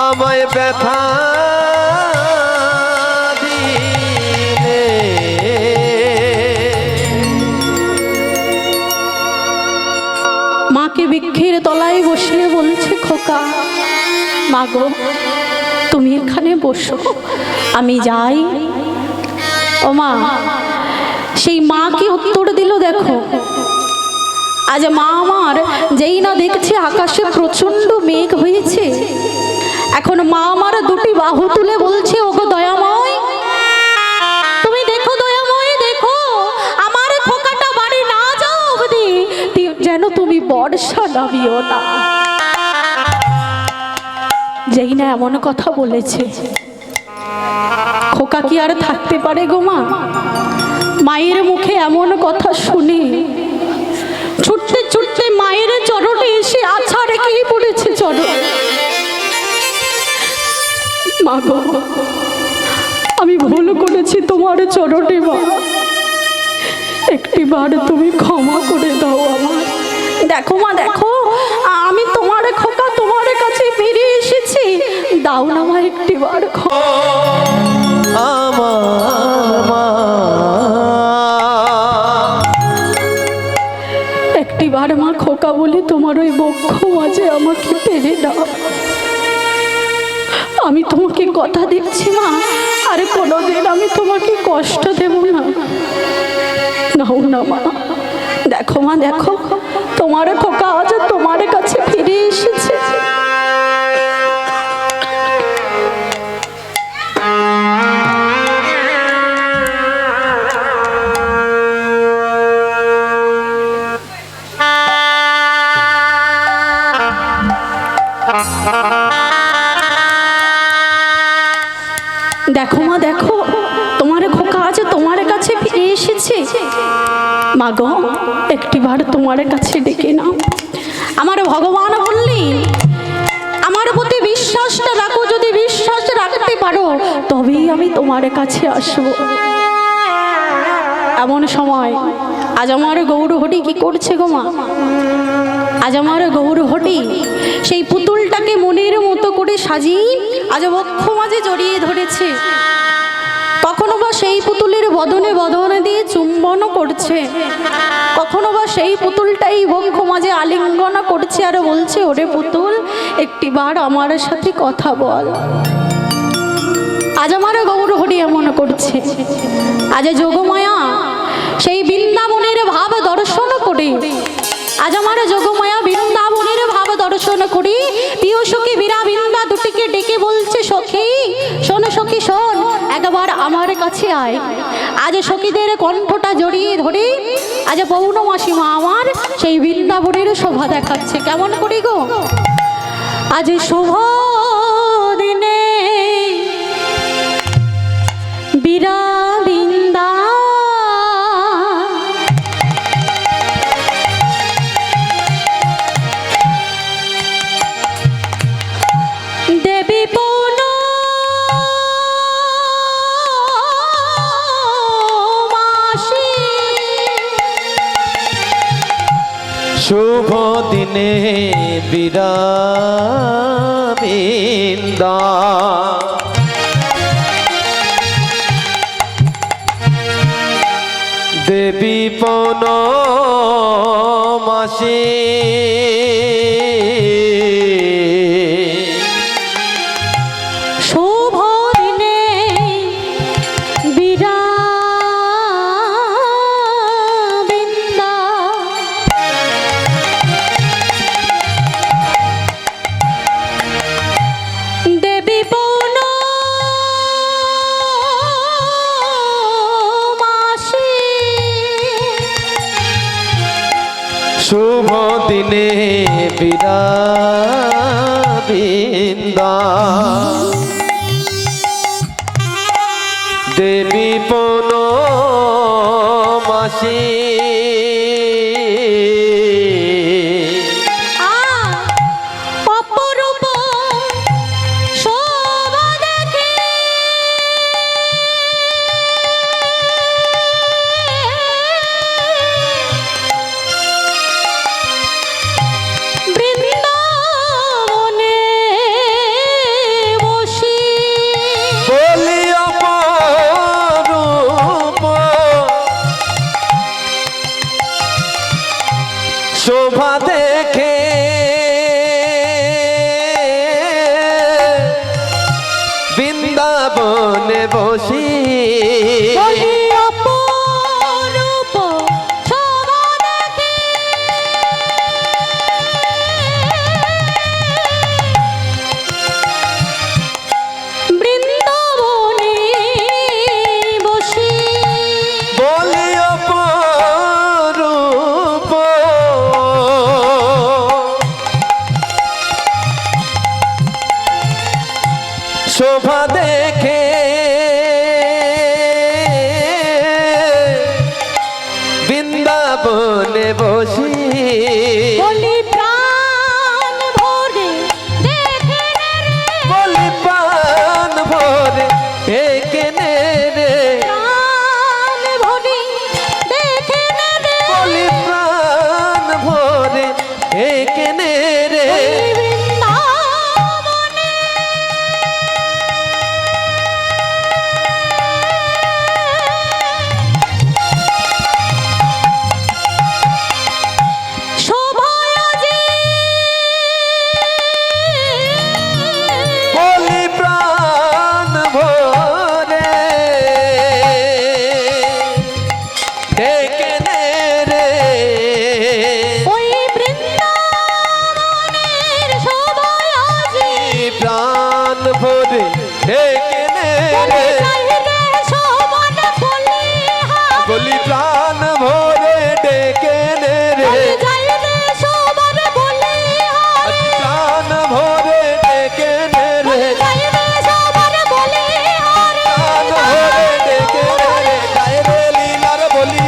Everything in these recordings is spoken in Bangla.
আমায় ব্যথা দিলে। মাকে বৃক্ষের তলায় বসিয়ে বলছে, খোকা মা গো তুমি এখানে বসো, আমি যাই। ও মা, সেই মা কি উত্তর দিল দেখো। আজ মা আমার যেই না দেখছে আকাশে প্রচন্ড মেঘ হয়েছে, এখন মা আমার দুটি বাহু তুলে বলছে, ওগো দয়াময় তুমি দেখো, দয়াময় দেখো আমার খোকাটা বাড়ি না যাও অবধি যেন তুমি বর্ষা নামিও না। যেই না এমন কথা বলেছে, খোকা কি আর থাকতে পারে গো মা? মায়ের মুখে এমন কথা শুনে ছুটতে ছুটতে মায়ের চরণে এসে আছা রেখেই পড়েছে চরণ। মা গো আমি ভুল করেছি তোমার চরণে মা, একটিবার তুমি ক্ষমা করে দাও আমার। দেখো মা দেখো, আমি তোমার খোকা তোমার কাছে ফিরে এসেছি, দাও না মা একটিবার একটিবার মা খোকা বলে তোমার ওই বক্ষ মাঝে আমাকে টেনে দাও। আমি তোমাকে কথা দিচ্ছি মা, আর কোনোদিন আমি তোমাকে কষ্ট দেব না। নাও না মা, দেখো মা দেখো তোমার খোকা আজ তোমার কাছে ফিরে এসেছে। দেখো মা দেখো তোমার খোকা আজ তোমার কাছে ফিরে এসেছে। মা গো একটিবার তোমার কাছে ডেকে নাও। আমার ভগবান বললেন আমার প্রতি বিশ্বাসটা রাখো, যদি বিশ্বাস রাখতে পারো তবেই আমি তোমার কাছে আসবো। এমন সময় আজ আমার গৌরহরি কি করছে গো মা? আজ আমার গৌরহরি সেই পুতুলটাকে মনের মতো করে সাজিয়ে আজ বক্ষ মাঝে জড়িয়ে ধরেছে। কখনো বা সেই পুতুলের বদনে বদনে দিয়ে চুম্বন করছে, কখনো বা সেই পুতুলটাই বক্ষ মাঝে আলিঙ্গন করছে আর বলছে, ওরে পুতুল একটিবার আমার সাথে কথা বল। আজ আমার গৌরহরি এমন করছে। আজ যোগমায়া সেই বৃন্দাবনের ভাব দর্শন করে, আজ আমার যোগমায়া বৃন্দাবনের ভাব দর্শন করি প্রিয় সখী বীরা বৃন্দা দুটিকে ডেকে বলছে, সখী শোন সখী শোন, একবার আমার কাছে আয়। আজ সখীদের কণ্ঠটা জড়িয়ে ধরে আজ পৌর্ণমাসী মা আমার সেই বৃন্দাবনের শোভা দেখাচ্ছে। কেমন করি গো? আজ শুভ দিনে বীরা বৃন্দা দেবী পৌর্ণমাসী শুভ দিনে বীরা বৃন্দা দেবী পৌর্ণমাসী শুভ দিনে বীরা বৃন্দা দেবী পৌর্ণমাসী শুভ দিনে বীরা বৃন্দা দেবী পৌর্ণমাসী অপরূপ শোভা দেখে বৃন্দাবনে বসি বলি অপরূপ শোভা দেখে বৃন্দাবনে বসি বলি অপরূপ শোভা দেখে বৃন্দাবনে বসি বলি প্রাণ ভরে দেখে রে বলি প্রাণ ভরে এখানে রে প্রাণ ভরে দেখে রে বলি প্রাণ ভরে এখানে রে বৃন্দাবনে শোভায় আজি বলি প্রাণ ভরে এখানে রে ওই বৃন্দাবনের শোভায় আজি প্রাণ ভরে এখানে বলি রে যাই রে শোভন বলিহারি বলি প্রাণ ভরে ডেকে নে রে বলি যাই রে শোভন বলিহারি প্রাণ ভরে ডেকে নে রে বলি যাই রে শোভন বলিহারি প্রাণ ভরে ডেকে নে রে গায়ে রে লীলার বলি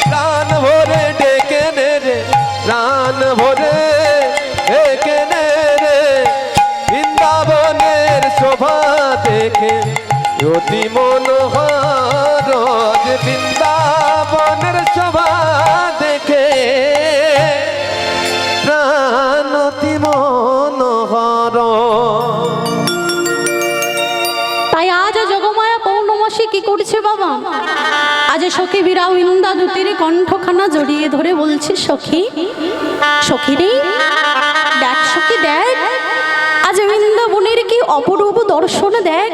প্রাণ ভরে ডেকে নে রে প্রাণ ভরে ডেকে নে রে বৃন্দাবনের শোভা দেখে অতি মনোহর যে বৃন্দাবনের শোভা দেখে প্রাণ অতি মনোহর তাই আজ যোগমায়া পৌর্ণমাসী কি করছে বাবা আজ সখী বিরা ইন্দা দুতির কণ্ঠখানা জড়িয়ে ধরে বলছে সখী সখী রে দেখ সখী দেখ আজ বৃন্দাবনের কি অপরূপ দর্শন দেখ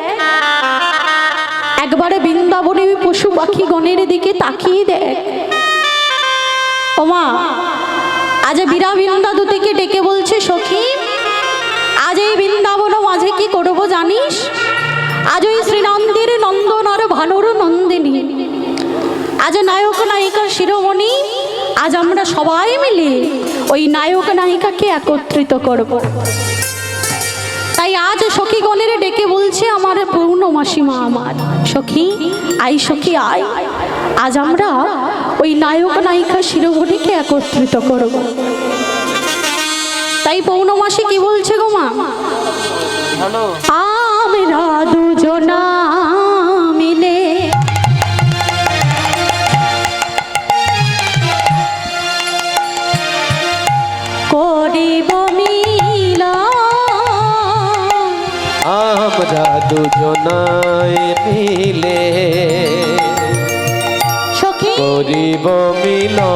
একবারে বৃন্দাবনে পশু পাখি গণের দিকে তাকিয়ে দেখ ওমা আজ বিরা বৃন্দা দুতিকে ডেকে বলছে সখী আজ এই বৃন্দাবন মাঝে কি করবো জানিস আজ ওই শ্রীনন্দের নন্দন আর ভানুর নন্দিনী আজ নায়ক নায়িকা শিরোমণি আজ আমরা সবাই মিলে ওই নায়ক নায়িকাকে একত্রিত করব তাই আজ সখীগণের ডেকে বলছে আমার পূর্ণমাসী মা আমার সখী আই সখী আয় আজ আমরা ওই নায়ক নায়িকা শিরোমণিকে একত্রিত করব তাই পৌর্ণমাসী কি বলছে গো মা আমরা দুজনা মিলে করিব মিলন আমরা দুজনায় মিলে সখী করিব মিলন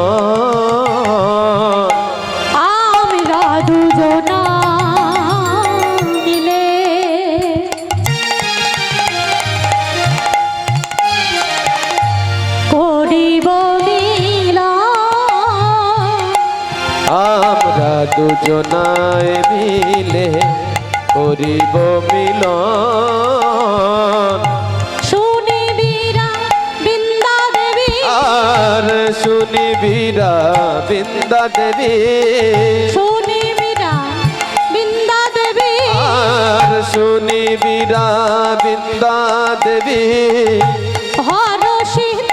আমরা দুজনা মিলে করিব মিলন আমরা দুজনায় মিলে করিব মিলন শুনিবিরা বৃন্দা দেবী আর শুনিবিরা বৃন্দা দেবী শুনিবিরা বৃন্দা দেবী আর শুনিবিরা বৃন্দা দেবী হরষিত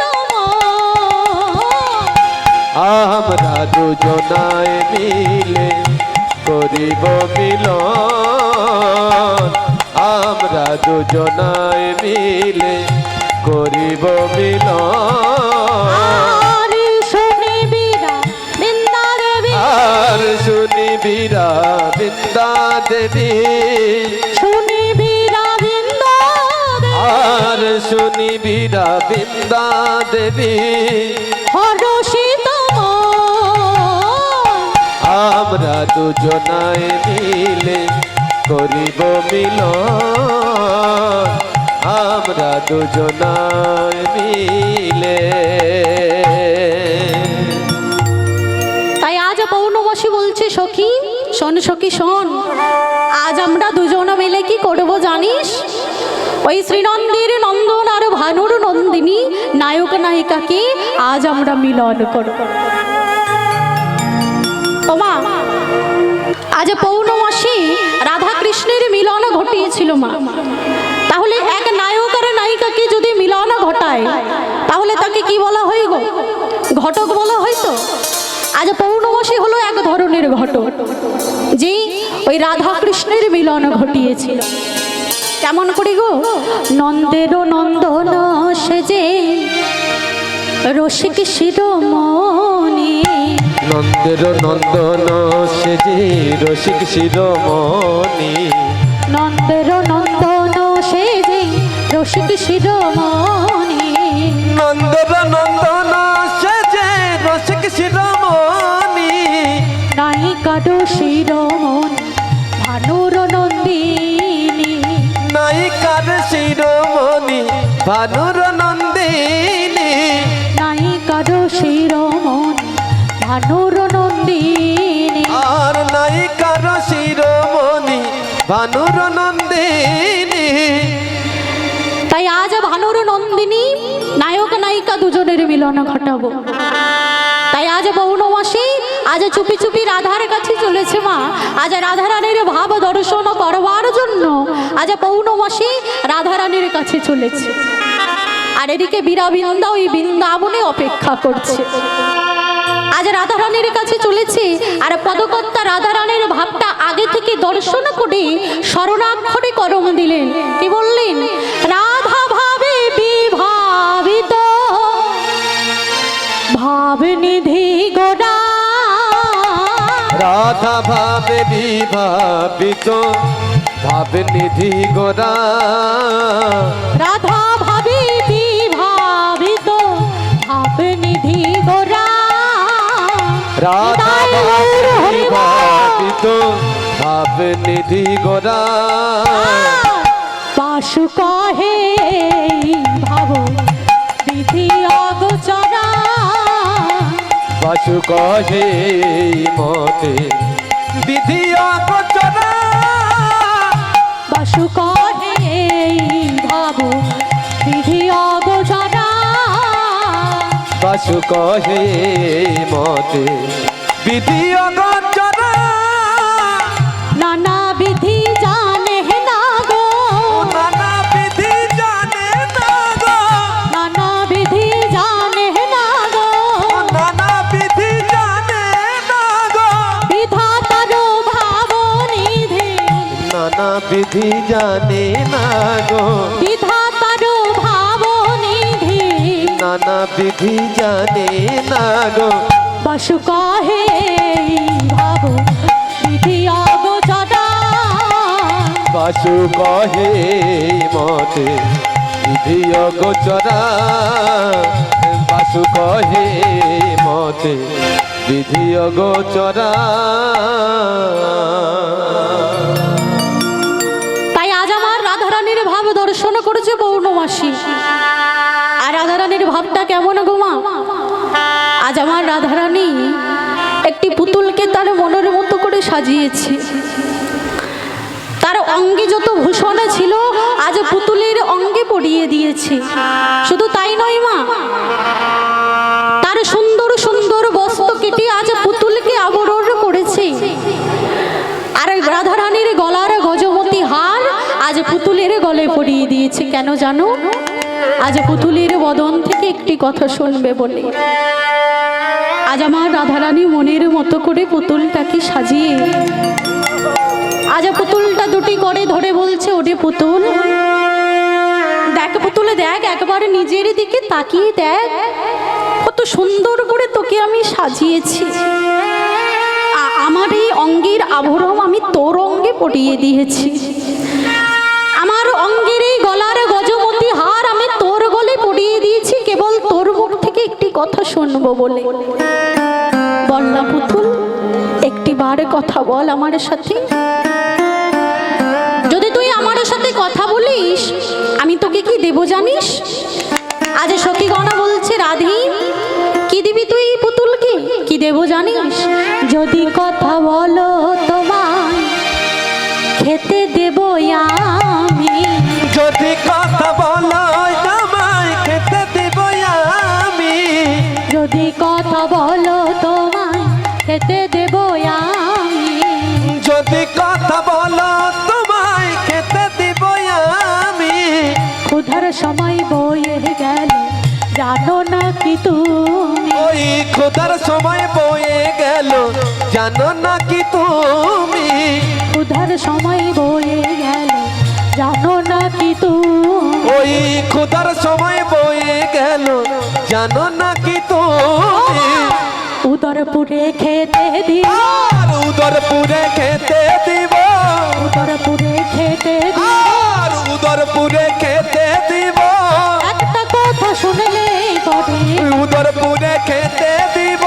আমরা দুজনায় মিলে করিব মিলন আমরা দুজনায় মিলে করিব মিলন আর শুনিবিরা বৃন্দা দেবী আর শুনিবিরা বৃন্দা দেবী শুনিবিরা বৃন্দা দেবী আর শুনিবিরা বৃন্দা দেবী হরষিত আমরা দুজনায় মিলে করিব মিলন আমরা দুজনায় মিলে। তাই আজ পৌর্ণমাসী বলছে সখী শোন, সখী শোন, আজ আমরা দুজনে মিলে কি করবো জানিস? ওই শ্রীনন্দের নন্দন আর ভানুর নন্দিনী নায়ক নায়িকাকে আজ আমরা মিলন করব। ওমা, আজ পৌর্ণমাসী রাধা কৃষ্ণের মিলন ঘটিয়েছিল মা। তাহলে এক নায়ক আর নায়িকাকে যদি মিলন ঘটায় তাহলে তাকে কি বলা হয় গো? ঘটক বলা হয়। তো আজ পৌর্ণমাসী হলো এক ধরনের ঘটক, যে ওই রাধা কৃষ্ণের মিলন ঘটিয়েছিল। কেমন করে গো? নন্দের নন্দন সেজে রসিক শিরোমণি, নন্দের নন্দন সেজে রসিক শিরোমণি, নন্দের নন্দন সেজে রসিক শিরোমণি, নন্দের নন্দন সেজে রসিক শিরোমণি, নায়িকার শিরোমণি ভানুর নন্দিনী, নায়িকার শিরোমণি ভানুর নন্দিনী, নায়িকার শিরোমণি ভানুর নন্দিনী, আর নায়িকার শিরোমণি ভানুর নন্দিনী। তাই আজ ভানুর নন্দিনী নায়ক নায়িকা দুজনের মিলন ঘটাবো। তাই আজ পৌর্ণমাসী আজ চুপি চুপি রাধার কাছে চলেছে মা। আজ রাধারানীর ভাব দর্শন করবার জন্য আজ পৌর্ণমাসী রাধারানীর কাছে চলেছে। আর এদিকে বীরাবৃন্দা ওই বৃন্দাবনে অপেক্ষা করছে। আজ রাধারানীর কাছে চলেছে আর পদকর্তা রাধারানীর ভাবটা আগে থেকে দর্শন করে শরণাক্ষরে করম দিলেন। কি বললেন? রাধা ভাবে বিভাবিত ভাবনিধি গোড়া, রাধা ভাবে বিভাবিত ভাবনিধি গোরা, রাধা ভাবে বিভাবিত ভাবনিধি গোড়া, রাধা ভাবে বিভাবিত ভাবনিধি গোরা, বাসু কহে ভাব বিধি অগোচরা, বাসু কহে মতে বিধি অগোচরা, বাসু কহে ভাব বিধি অগোচরা, বাসু কহে মতে বিধি অগোচরা, নানা বিধি জানে না গো, নানা বিধি জানে না গো, নানা বিধি জানে না গো, নানা বিধি জানে না গো, বিধাতার ভাবনিধি, নানা বিধি জানে না গো, বিধাতার ভাবনিধি, নানা বিধি জানে না গো, বাসু কহে ভাব বিধি অগোচরা, বাসু কহে মতে বিধি অগোচরা, বাসু কহে মতে বিধি অগোচরা। তাই আজ আমার রাধারানীর ভাব দর্শন করেছে পৌর্ণমাসী। আর রাধারানীর ভাবটা কেমন গো মা? আজ আমার রাধারানী একটি পুতুলকে তার মনের মতো করে সাজিয়েছে। তার অঙ্গে যত ভূষণ ছিল আজ পুতুলের অঙ্গে পরিয়ে দিয়েছে। শুধু তাই নয় মা, তার সুন্দর সুন্দর বস্ত্র কেটে আজ পুতুলকে আবরণ করেছে। আর রাধারানীর গলার গজমতি হার আজ পুতুলের গলে পরিয়ে দিয়েছে। কেন জানো? আজ পুতুলের বদন থেকে একটি কথা শুনবে বলে। আজ আমার রাধারানী মনের মতো করে পুতুলটাকে সাজিয়ে আজ পুতুলটা দুটি করে ধরে বলছে, ওরে পুতুল দেখ, পুতুলে দেখ, একবার নিজের দিকে তাকিয়ে দেখ, কত সুন্দর করে তোকে আমি সাজিয়েছি। আমার এই অঙ্গের আভরণ আমি তোর অঙ্গে পরিয়ে দিয়েছি। আমার অঙ্গের এই গলার গজমতি হার আমি তোর গলে পরিয়ে দিয়েছি, কেবল তোর মুখ থেকে একটি কথা শুনবো বলে। বললাম পুতুল, একটি বার কথা বল আমার সাথে। যদি তুই আমার সাথে কথা বলিস আমি তোকে জানিস? আজ সখীগণা বলছে রাধি কি দিবি তুই পুতুলকে? কি দেব জানিস? যদি কথা বলো তোমায় খেতে দেব আমি। যদি কথা বলো তোমায় খেতে দিব আমি। যদি কথা বলো তোমায় খেতে দেব আমি। যদি কথা বলো তোমায় খেতে দিব আমি। ক্ষুধার সময় বয়ে গেল জানো না কি তুমি? ওই ক্ষুধার সময় বয়ে গেল জানো না কি তুমি? ক্ষুধার সময় বয়ে গেল জানো না কি তুমি? ওই ক্ষুধার সময় বয়ে গেল জানো না কি তুমি? উদরপুরে খেতে দিব। আর উদরপুরে খেতে দিব। উদরপুরে খেতে দিব। আর উদরপুরে খেতে দিব। একটা কথা শুনলে পরে। উদরপুরে খেতে দিব।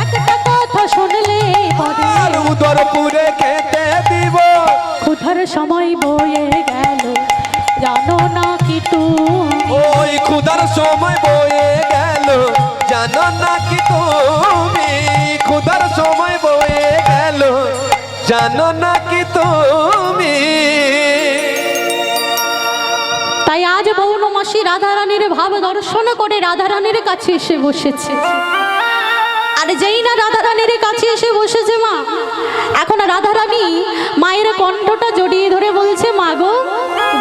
একটা কথা শুনলে পরে। আর উদরপুরে খেতে দিব। ক্ষুধার সময় বয়ে গেল জানো না কি তুমি? ওই ক্ষুধার সময় বয়ে গেল জানো না কি তুমি? ক্ষুধার সময় বয়ে গেল জানো না কি তুমি? তাই আজ পৌর্ণমাসী রাধারানীর ভাব দর্শন করে রাধারানীর কাছে এসে বসেছে। আর যেই না রাধারানীর কাছে এসে বসেছে মা, এখন রাধারানী মায়ের কণ্ঠটা জড়িয়ে ধরে বলছে, মা গো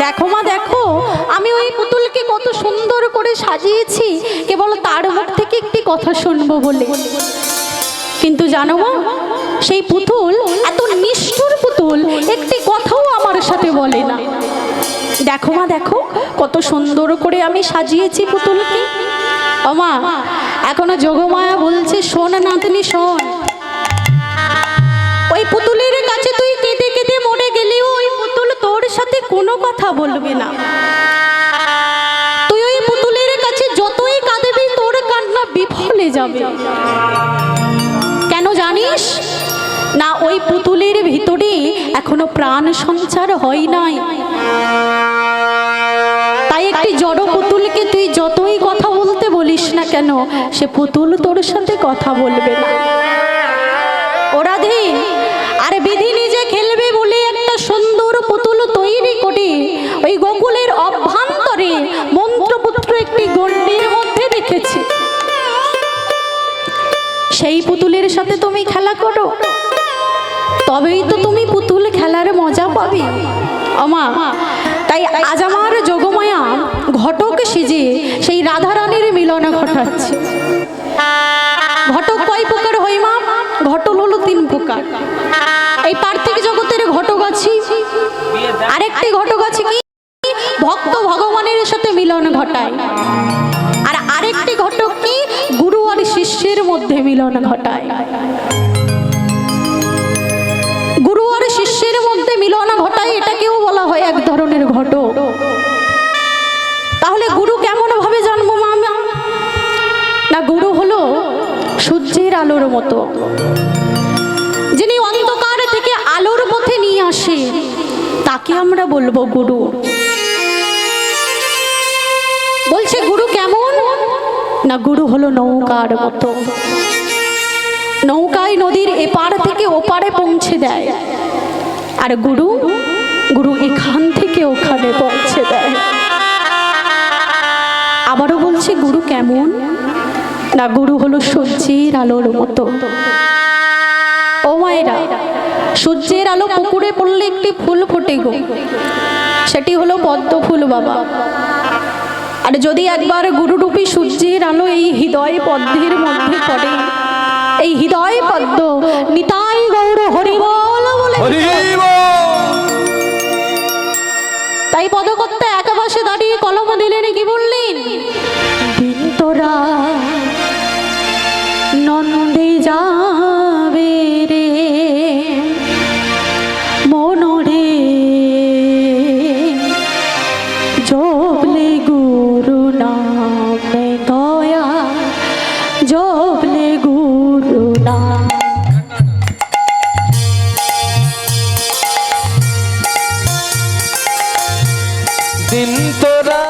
দেখো মা দেখো, আমি ওই পুতুলকে কত সুন্দর করে সাজিয়েছি কেবল তার মুখ থেকে একটি কথা শুনবো বলে। কিন্তু জানো মা, সেই পুতুল এত নিষ্ঠুর পুতুল, একটি কথাও আমার সাথে বলে না। দেখো মা দেখো, কত সুন্দর করে আমি সাজিয়েছি পুতুলকে। ও মা, এখনো যোগমায়া বলছে, শোন নাতনি শোন, ওই পুতুলের কাছে তুই কেঁদে কেঁদে মরে গেলেও ওই পুতুল তোর সাথে কোনো কথা বলবে না। তুই ওই পুতুলের কাছে যতই কাঁদবি তোর কান্না বিফলে যাবে। কেন জানিস না? ওই পুতুলের ভিতরে এখনো প্রাণ সঞ্চার হয় নাই। তাই একটি জড় পুতুলকে তুই যতই কথা বলতে বলিস না কেন, সে পুতুল তোর সাথে কথা বলবে না। ওরা ধী আর বিধি নিজে খেলবে বলে একটা সুন্দর পুতুল তৈরি করে ওই গোকুলের অভ্যন্তরে মন্ত্রপুত্র একটি গণ্ডির মধ্যে রেখেছে। সেই পুতুলের সাথে তুমি খেলা করো, তবেই তো তুমি পুতুল খেলার মজা পাবে। আমা, তাই আজ আমার যোগমায়া ঘটক সেজে সেই রাধারানীর মিলন ঘটাচ্ছে। ঘটক কয় প্রকার হয় মা? ঘটক হলো 3 প্রকার। এই পার্থিব জগতের ঘটক আছে, আরেকটি ঘটক আছে কি ভক্ত ভগবানের সাথে মিলন ঘটায়, আর আরেকটি ঘটক কি গুরু আর শিষ্যের মধ্যে মিলন ঘটায়। গুরু আর শিষ্যের মধ্যে মিলন ঘটায়, এটাকেও বলা হয় এক ধরনের ঘটক। তাহলে গুরু কেমন ভাবে জানবো মা? না, গুরু হলো সূর্যের আলোর মতো, যিনি অন্ধকার থেকে আলোর পথে নিয়ে আসে, তাকে আমরা বলবো গুরু। বলছে গুরু কেমন? না, গুরু হলো নৌকার মতো, নৌকায় নদীর এপার থেকে ওপারে পৌঁছে দেয়। আর গুরু, গুরু এখান থেকে ওখানে পৌঁছে দেয়। আবারও বলছে গুরু কেমন? না, গুরু হলো সূর্যের আলোর মতো। ও মায়েরা, সূর্যের আলো পুকুরে পড়লে একটি ফুল ফোটে গো, সেটি হলো পদ্ম ফুল বাবা। আর যদি একবার গুরুরূপী সূর্যের আলো এই হৃদয় পদ্মের মধ্যে পড়ে, এই হৃদয় পদ্ম নিতাই গৌর হরি বল বলে। তাই পদকর্তা একাবাসে দাঁড়িয়ে কলম দিলেন, কি বললেন? দিন তোরা নন্দে যাবে রে মনরে, জবলে গুরু নামে দয়া, জবলে গুরু নাম। দিন তোরা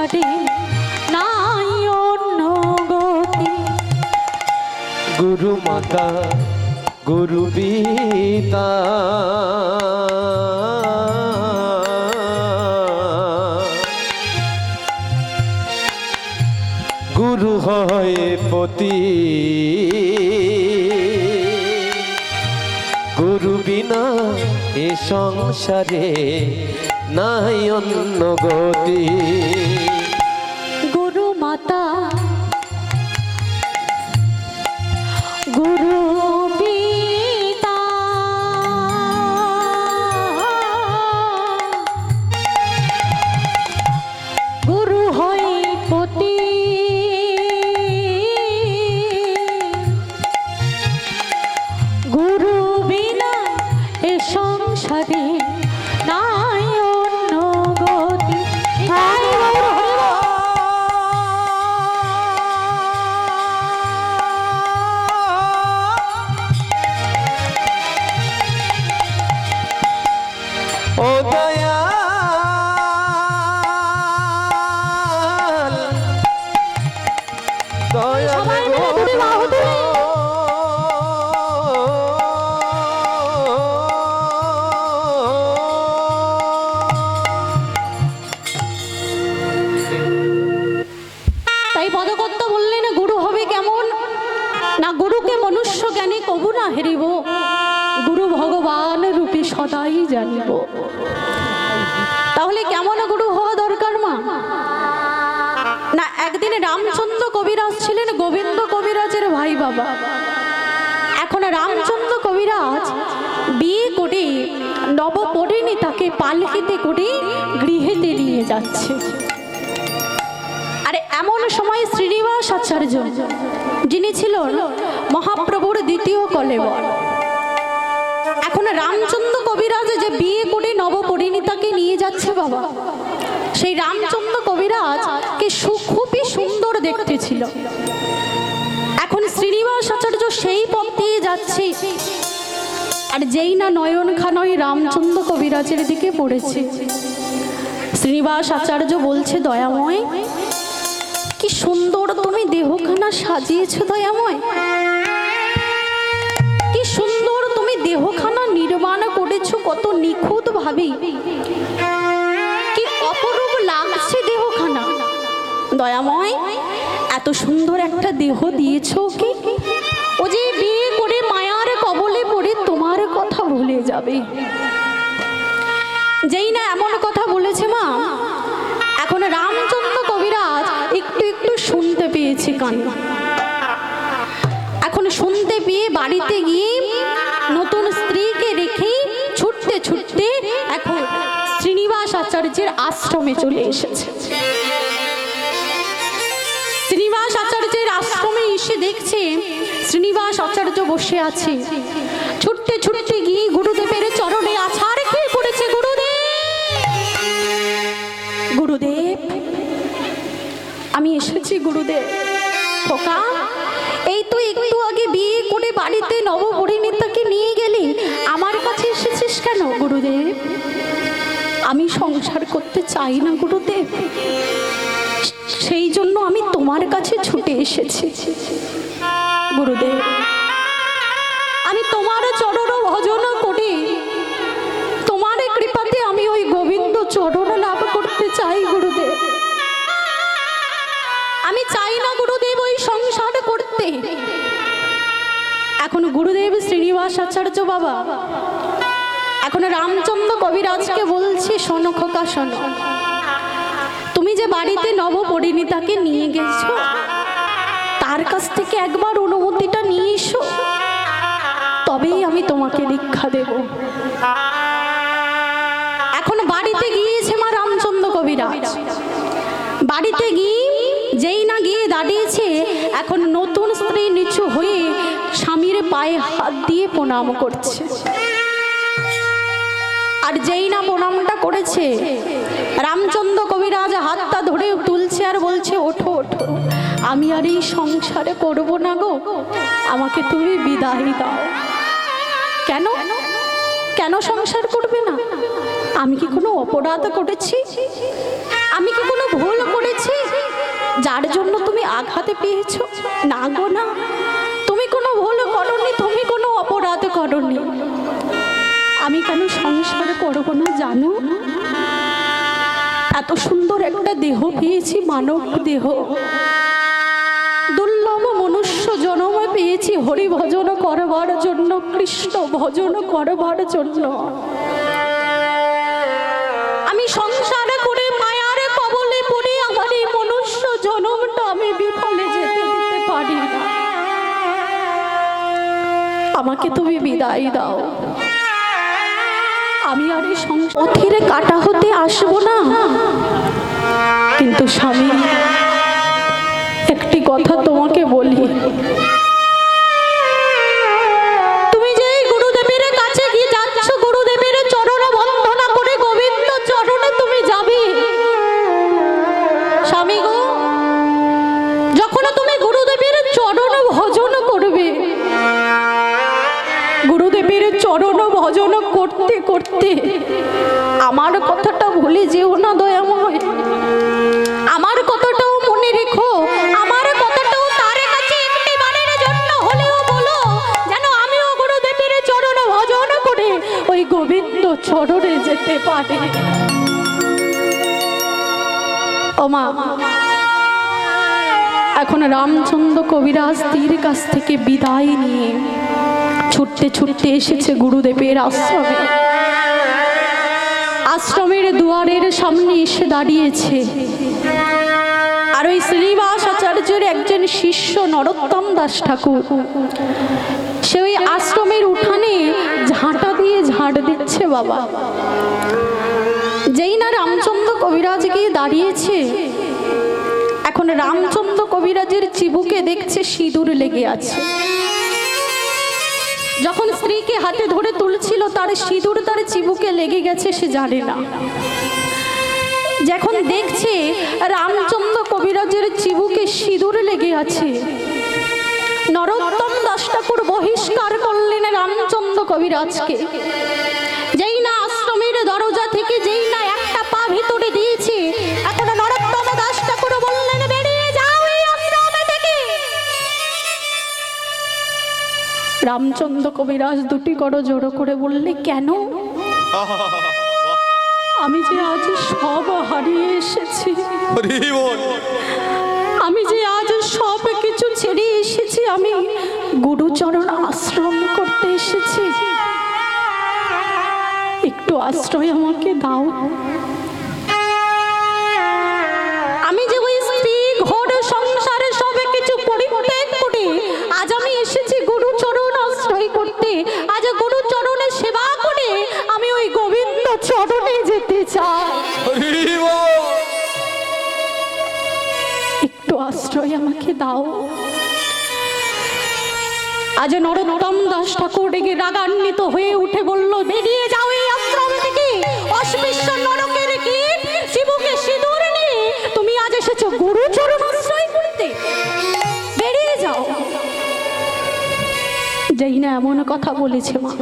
সংসারে নাই অন্য গতি। গুরু মাতা গুরু পিতা গুরু হয় পতি, গুরু বিনা এ সংসারে নাই অন্য গতি। গুরু মাতা গুরু পিতা গুরু হয় পতি, গুরু বিনা এ সংসারে নাই অন্য গতি। ও দয়াল দয়াল সবাই মিলে গো। দুটি বাহু তুলে। তাই পদকর্ত বললেন গুরু হবে কেমন না, গুরুকে মনুষ্য জ্ঞানে কবু না হেরিব, গুরু ভগবান রূপে সদাই জানিব। তাহলে কেমন গুরু হওয়া দরকার মা? না একদিন রামচন্দ্র কবিরাজ ছিলেন গোবিন্দ কবিরাজের ভাই বাবা। এখন রামচন্দ্র কবিরাজ বিয়ে করে নবপরিণীতাকে পালকিতে করে গৃহেতে নিয়ে যাচ্ছে। আরে এমন সময় শ্রীনিবাস আচার্য, যিনি ছিলেন মহাপ্রভুর দ্বিতীয় কলেবর, এখন রামচন্দ্র কবিরাজ যে বিয়ে করে নবপরিণীতাকে নিয়ে যাচ্ছে বাবা, সেই রামচন্দ্র কবিরাজ কে খুবই সুন্দর দেখতে ছিল। এখন শ্রীনিবাস আচার্য সেই পথ দিয়ে যাচ্ছে, আর যেই না নয়ন খানয় রামচন্দ্র কবিরাজের দিকে পড়েছে, শ্রীনিবাস আচার্য বলছে, দয়াময় কি সুন্দর তুমি দেহখানা সাজিয়েছ দয়াময়, কি সুন্দর তুমি দেহখানা নির্মাণ করেছো, কত নিখুঁত ভাবে, কি অপরূপ লাগছে দেহখানা। দয়াময় এত সুন্দর একটা দেহ দিয়েছো কি, ও যে বিয়ে করে মায়ার কবলে পড়ে তোমার কথা ভুলে যাবে। যেই না এমন কথা বলেছে মা, এখন রামচন্দ্র কবিরাজ একটু একটু শুনতে পেয়েছে কান। এখন শুনতে পেয়ে বাড়িতে গিয়ে নতুন স্ত্রীকে রেখে ছুটতে ছুটতে এখন শ্রীনিবাস আচার্যের আশ্রমে চলে এসেছে। শ্রীনিবাস আচার্যের আশ্রমে এসে দেখছে শ্রীনিবাস আচার্য বসে আছে। ছুটতে ছুটতে গিয়ে গুরুদেবের চরণে আছাড় খেয়ে পড়েছে। গুরুদেব, গুরুদেব আমি এসেছি গুরুদেব। খোকা, এই তো একটু আগে বিয়ে করে বাড়িতে নবপরিণীতাকে নিয়ে গেলি, আমার কাছে এসেছিস কেন গুরুদেব? আমি সংসার করতে চাই না গুরুদেব, সেই জন্য আমি তোমার কাছে ছুটে এসেছি। গুরুদেব, আমি তোমার চরণ ভজন করি, তোমার কৃপাতে আমি ওই গোবিন্দ চরণ লাভ করতে চাই গুরুদেব। আমি চাই না গুরুদেব ওই সংসার করতে। এখন গুরুদেব শ্রীনিবাস আচার্য বাবা এখন রামচন্দ্র কবিরাজকে বলছি, শোনো খোকা শোনো, তুমি যে বাড়িতে নবপরিণীতাকে নিয়ে গেছো, তার কাছ থেকে একবার অনুমতিটা নিয়ে এসো, তবেই আমি তোমাকে দীক্ষা দেব। এখন বাড়িতে গিয়েছে মা রামচন্দ্র কবিরাজ। বাড়িতে গিয়ে যেই না গিয়ে দাঁড়িয়েছে, এখন নতুন স্ত্রী নিচু হয়ে স্বামীর পায়ে হাত দিয়ে প্রণাম করছে। আর যেই না প্রণামটা করেছে, রামচন্দ্র কবিরাজ হাতটা ধরে তুলছে আর বলছে, ওঠো ওঠো, আমি আর এই সংসারে করব না গো, আমাকে তুমি বিদায় দাও। কেন কেন সংসার করবে না? আমি কি কোনো অপরাধ করেছি? আমি কি কোনো ভুল করেছি? যার জন্য তুমি আঘাতে পেয়েছো? না গো না, তুমি কোনো ভুল করনি, তুমি কোনো অপরাধ করনি। আমি কেন সংসার করব না জানো? এত সুন্দর একটা দেহ পেয়েছি, মানব দেহ, দুর্লভ মনুষ্য জন্ম পেয়েছি হরি ভজন করবার জন্য, কৃষ্ণ ভজন করবার জন্য। আমি সংসার করে মায়ার কবলে পড়ে আমার এই মনুষ্য জন্মটা আমি বিফলে যেতে দিতে পারি না। আমাকে তুমি বিদায় দাও, আমি আর এই সংসারে কাটা হতে আসবো না। কিন্তু স্বামী, একটি কথা তোমাকে বলি, তুমি যে গুরুদেবের কাছে গিয়ে যাচ্ছ, গুরুদেবের চরণ বন্দনা করে গোবিন্দ চরণে তুমি যাবে। স্বামী গো, যখন তুমি গুরুদেবের চরণ ভজন করবে, গুরুদেবের চরণ ভজন করতে করতে আমার কথাটা ভুলে যেও না দয়াময়। আমার কথাটাও মনে রেখো, আমার কথাটাও তার কাছে একটি বারের জন্য হলেও বলো, যেন আমিও গুরুদেবের চরণ ভজন করে ওই গোবিন্দ চরণে যেতে পারি। ও মা, এখন রামচন্দ্র কবিরাজ তীর কাছ থেকে বিদায় নিয়ে ছুটতে ছুটতে এসেছে গুরুদেবের আশ্রমে। আশ্রমের দুয়ারের সামনে এসে দাঁড়িয়েছে। আর ওই শ্রীনিবাস আচার্যের একজন শিষ্য নরোত্তম দাস ঠাকুর, সে ওই আশ্রমের উঠানে ঝাঁটা দিয়ে ঝাঁট দিচ্ছে বাবা। যেই না রামচন্দ্র কবিরাজ গিয়ে দাঁড়িয়েছে, এখন রামচন্দ্র কবিরাজের চিবুকে দেখছে সিঁদুর লেগে আছে। যখন স্ত্রীকে হাতে ধরে তুলছিল, তার সিঁদুর তার চিবুকে লেগে গেছে, সে জানে না। যখন দেখছে রামচন্দ্র কবিরাজের চিবুকে সিঁদুর লেগে আছে, নরোত্তম দাস ঠাকুর বহিষ্কার করলেন রামচন্দ্র কবিরাজকে। যেই না আশ্রমের দরজা থেকে যেই না একটা পা ভিতরে দিয়েছে, এখন নরোত্তম দাস ঠাকুর বললেন, বেরিয়ে যাও এই আশ্রম থেকে। রামচন্দ্র কবিরাজ দুটি করো জোড়ো করে বললে, কেন? আমি যে আজ সব হারিয়ে এসেছি, আমি যে আজ সব কিছু ছেড়ে এসেছি, আমি গুরুচরণ আশ্রম করতে এসেছি, একটু আশ্রয় আমাকে দাও। আমি যে ওই স্ত্রী ঘর সংসারে সব কিছু পরিত্যাগ করে আজ আমি এসেছি গুরুচরণ আশ্রয় করতে, আজ গুরুচরণে সেবা করে আমি ওই গোবিন্দ চরণে যেতে চাই। একটু আশ্রয় আমাকে দাও। আজ নরোত্তম দাস ঠাকুর রেগে রাগান্বিত হয়ে উঠে বলল, বেরিয়ে যাও এই আশ্রম থেকে, অস্পৃশ্য নরকের কীট, চিবুকে সিঁদুর নিয়ে তুমি আজ এসেছো গুরুচরণ আশ্রয় করতে, বেরিয়ে যাও। যেই না এমন কথা বলেছে মা,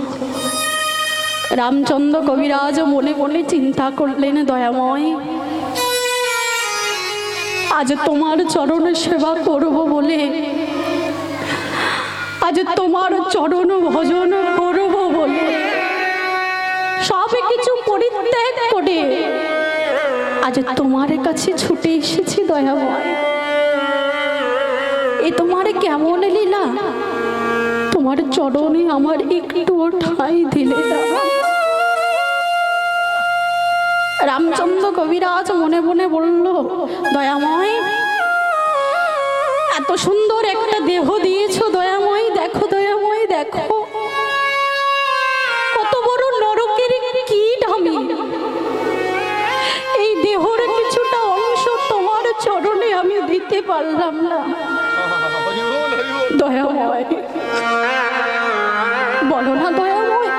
রামচন্দ্র কবিরাজ মনে মনে চিন্তা করলেন, দয়াময়, আজ তোমার চরণ সেবা করব বলে, আজ তোমার চরণ ভজন করব বলে সব কিছু পরিত্যাগ করে আজ তোমার কাছে ছুটে এসেছি দয়াময়। এ তোমার কেমন লীলা? তোমার চরণে আমার একটু ঠাঁই দিলে না। রামচন্দ্র কবিরাজ মনে মনে বলল, দয়াময়, এত সুন্দর একটা দেহ দিয়েছো দয়াময়, দেখো দয়াময়, দেখো কত বড় নরকের কীট আমি। এই দেহর কিছুটা অংশ তোমার চরণে আমি দিতে পারলাম না দয়াময়, বলো না দয়াময়,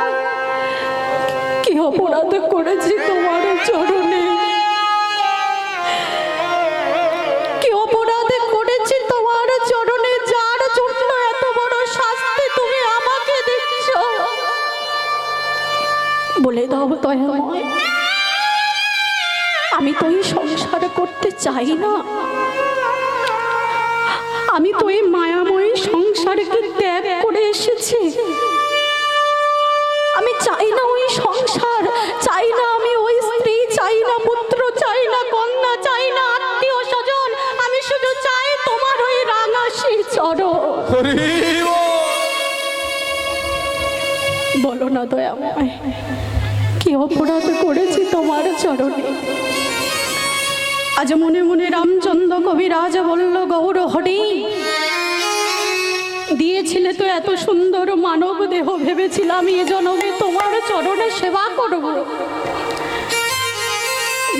কি অপরাধ করেছি তোমার চরণে, কি অপরাধ করেছি তোমার চরণে, যার জন্য এত বড় শাস্তি তুমি আমাকে দিচ্ছ, বলে দাও দয়াময়। আমি তো এই সংসার করতে চাই না, আমি তো এই মায়াময়ী সংসারকে ত্যাগ করে এসেছি। আমি চাই না ওই সংসার, চাই না আমি ওই স্ত্রী, চাই না পুত্র, চাই না কন্যা, চাই না আত্মীয় স্বজন। আমি শুধু চাই তোমার ওই রাঙাশি চরণ। বলো না দয়াময়, কি অপরাধ করেছি তোমার চরণে? আজ মনে মনে রামচন্দ্র কবিরাজ বলল, গৌর হরি, দিয়েছিলে তো এত সুন্দর মানব দেহ, ভেবেছিলাম এ জন্মে তোমার চরণে সেবা করব।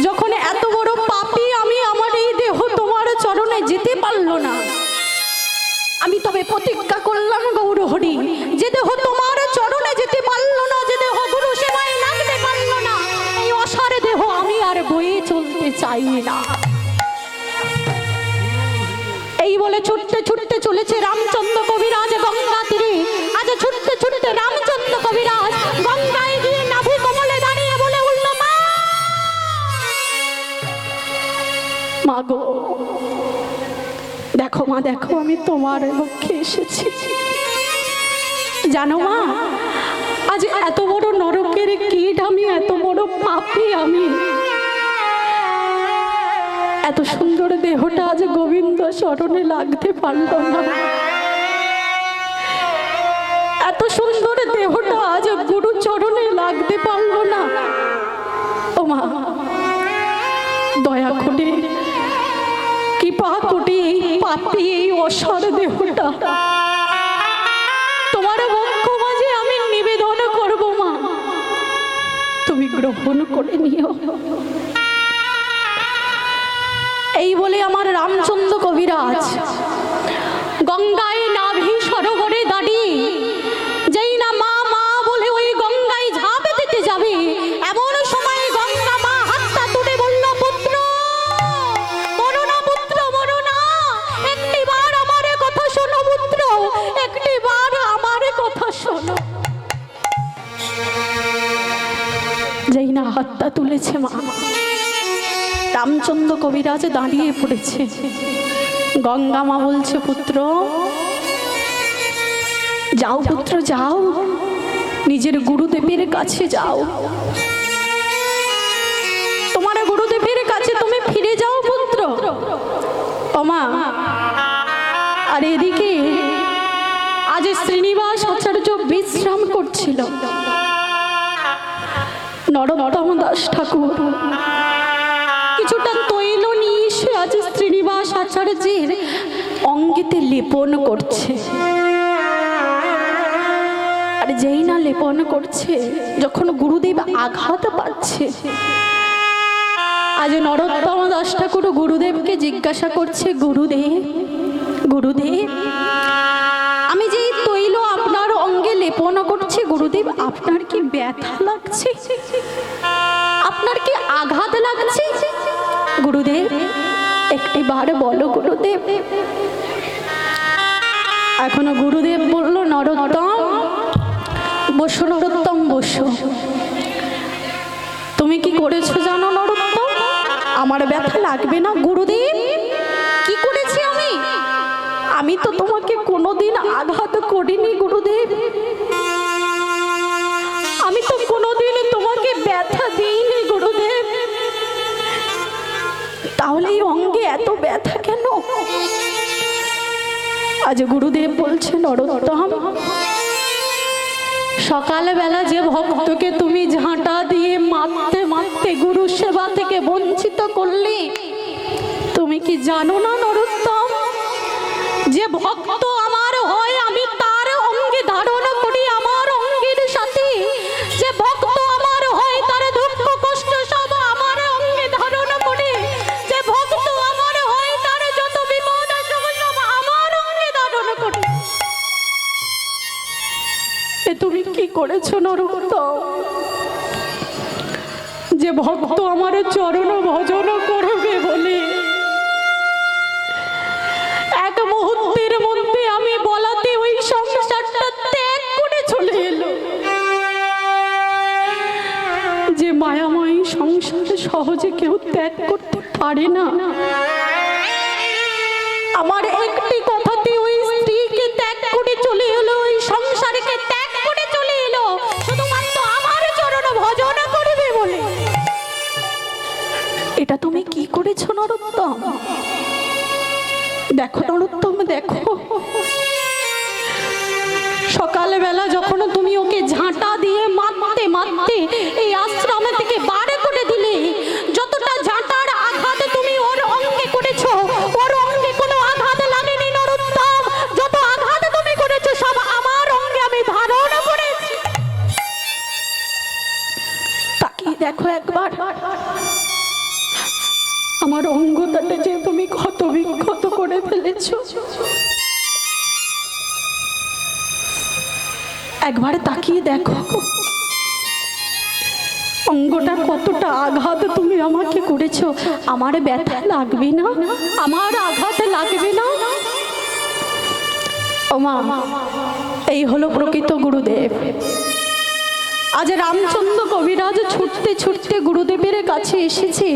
যখন এত বড় পাপী আমি, আমার এই দেহ তোমার চরণে যেতে পারলো না, আমি তবে প্রতিজ্ঞা করলাম গৌর হরি, যে দেহ তোমার চরণে যেতে পারলো না, যে দেহ গুরু সেবায় লাগতে পারলো না, এই অসার দেহ আমি আর বয়ে চলতে চাই না। এই বলে ছুটতে ছুটতে চলেছে রামচন্দ্র কবিরাজ গঙ্গা তীরে। আজ ছুটতে ছুটতে রামচন্দ্র কবিরাজ গঙ্গায় গিয়ে নাভি কমলে দাঁড়িয়ে বলে উঠল, মা গো, দেখো মা, দেখো আমি তোমার লক্ষ্যে এসেছি। জানো মা, আজ এত বড় নরকের কীট আমি, এত বড় পাপী আমি, এত সুন্দর দেহটা আজ গোবিন্দ চরণে লাগতে পারল না, এত সুন্দর দেহটা আজ গুরু চরণে লাগতে পারল না। ও মা, দয়া করে কৃপা করে এই পাপী, এই অসার দেহটা তোমার বক্ষ মাঝে আমি নিবেদন করব মা, তুমি গ্রহণ করে নিও। এই বলে আমার রামচন্দ্র কবিরাজ গঙ্গায় নাভি সরোবরে দাঁড়িয়ে যেই না মা মা বলে ওই গঙ্গায় ঝাঁপ দিতে যাবে, এমন সময় গঙ্গা মা হাতটা তুলে বলল, পুত্র মরো না, পুত্র মরো না, একটিবার আমার কথা শোনো পুত্র, একটিবার আমার কথা শোনো। যেই না হাতটা তুলেছে মা, রামচন্দ্র কবিরাজ দাঁড়িয়ে পড়েছে। গঙ্গা মা বলছে, পুত্র যাও, পুত্র যাও, নিজের গুরুদেবের কাছে যাও, তোমার গুরুদেবের কাছে তুমি ফিরে যাও পুত্র। ও মা, আর এদিকে আজ শ্রীনিবাস আচার্য বিশ্রাম করছিল। নরোত্তম দাস ঠাকুর কিছুটা তৈল নিয়ে এসে আজ শ্রীনিবাস আচার্যের অঙ্গেতে লেপন করছে। আর যেই না লেপন করছে, যখন গুরুদেব আঘাত পাচ্ছে, আজ নরোত্তম দাস ঠাকুর গুরুদেবকে জিজ্ঞাসা করছে, গুরুদেব, গুরুদেব, আমি যেই তৈল আপনার অঙ্গে লেপন করছি, গুরুদেব আপনার কি ব্যথা লাগছে, আপনার কি আঘাত লাগছে? গুরুদেব একটিবার বলো গুরুদেব। এখনো গুরুদেব বলল, নরোত্তম বসো, নরোত্তম বসো। তুমি কি করেছো জানো নরোত্তম? আমার ব্যথা লাগবে না। গুরুদেব কি করেছি আমি? আমি তো তোমাকে কোনোদিন আঘাত করিনি গুরুদেব, আমি তো কোনোদিন তোমাকে ব্যথা দিইনি গুরুদেব, তাহলে এই অঙ্গে এত ব্যথা কেন? আজ গুরুদেব বলছেন, নরোত্তম, সকালবেলা যে ভক্তকে তুমি ঝাঁটা দিয়ে মারতে মারতে গুরু সেবা থেকে বঞ্চিত করলে, তুমি কি জানো না নরোত্তম, যে ভক্ত আমার হয় আমি তার অঙ্গে ধারণ করি আমার অঙ্গের সাথে, যে ভক্ত আমার হয় তার দুঃখ কষ্ট সব আমার অঙ্গে ধারণ করি, যে ভক্ত আমার হয় তার যত বিপদ সব আমার অঙ্গে ধারণ করি। এ তুমি কি করেছো নরোত্তম? যে ভক্ত আমার চরণ ভজন করবে বলে এক মুহূর্তের মধ্যে আমি বলাতে ওই সংসারটা ত্যাগ করে চলে এলো, যে মায়াময়ী সংসার সহজে কেউ ত্যাগ করতে পারে না, আমার একটি কথাতে ওই স্ত্রীকে ত্যাগ করে চলে এলো, ওই সংসারকে ত্যাগ করে চলে এলো শুধুমাত্র আমার চরণ ভজন করবে বলে। এটা তুমি কি করেছো নরোত্তম? দেখো নরোত্তম, দেখো সকালবেলা যখন তুমি ওকে ঝাঁটা দিয়ে মারতে মারতে এই আশ্রমে থেকে বার করে দিলে, যতটা ঝাঁটার আঘাত তুমি ওর অঙ্গে করেছো, ওর অঙ্গে কোনো আঘাত লাগেনি নরোত্তম। যত আঘাত তুমি করেছো সব আমার অঙ্গে আমি ধারণ করেছি। তাকিয়ে দেখো একবার আমার অঙ্গটাতে যে তুমি ক্ষত বিক্ষত করে ফেলেছো। একবার তাকিয়ে দেখো অঙ্গটা কতটা আঘাত তুমি আমাকে করেছো। আমার ব্যথা লাগবে না? আমার আঘাত লাগবে না? ওমা, এই হলো প্রকৃত গুরুদেব। আজ রামচন্দ্র কবিরাজ ছুটতে ছুটতে গুরুদেবের কাছে এসেছে।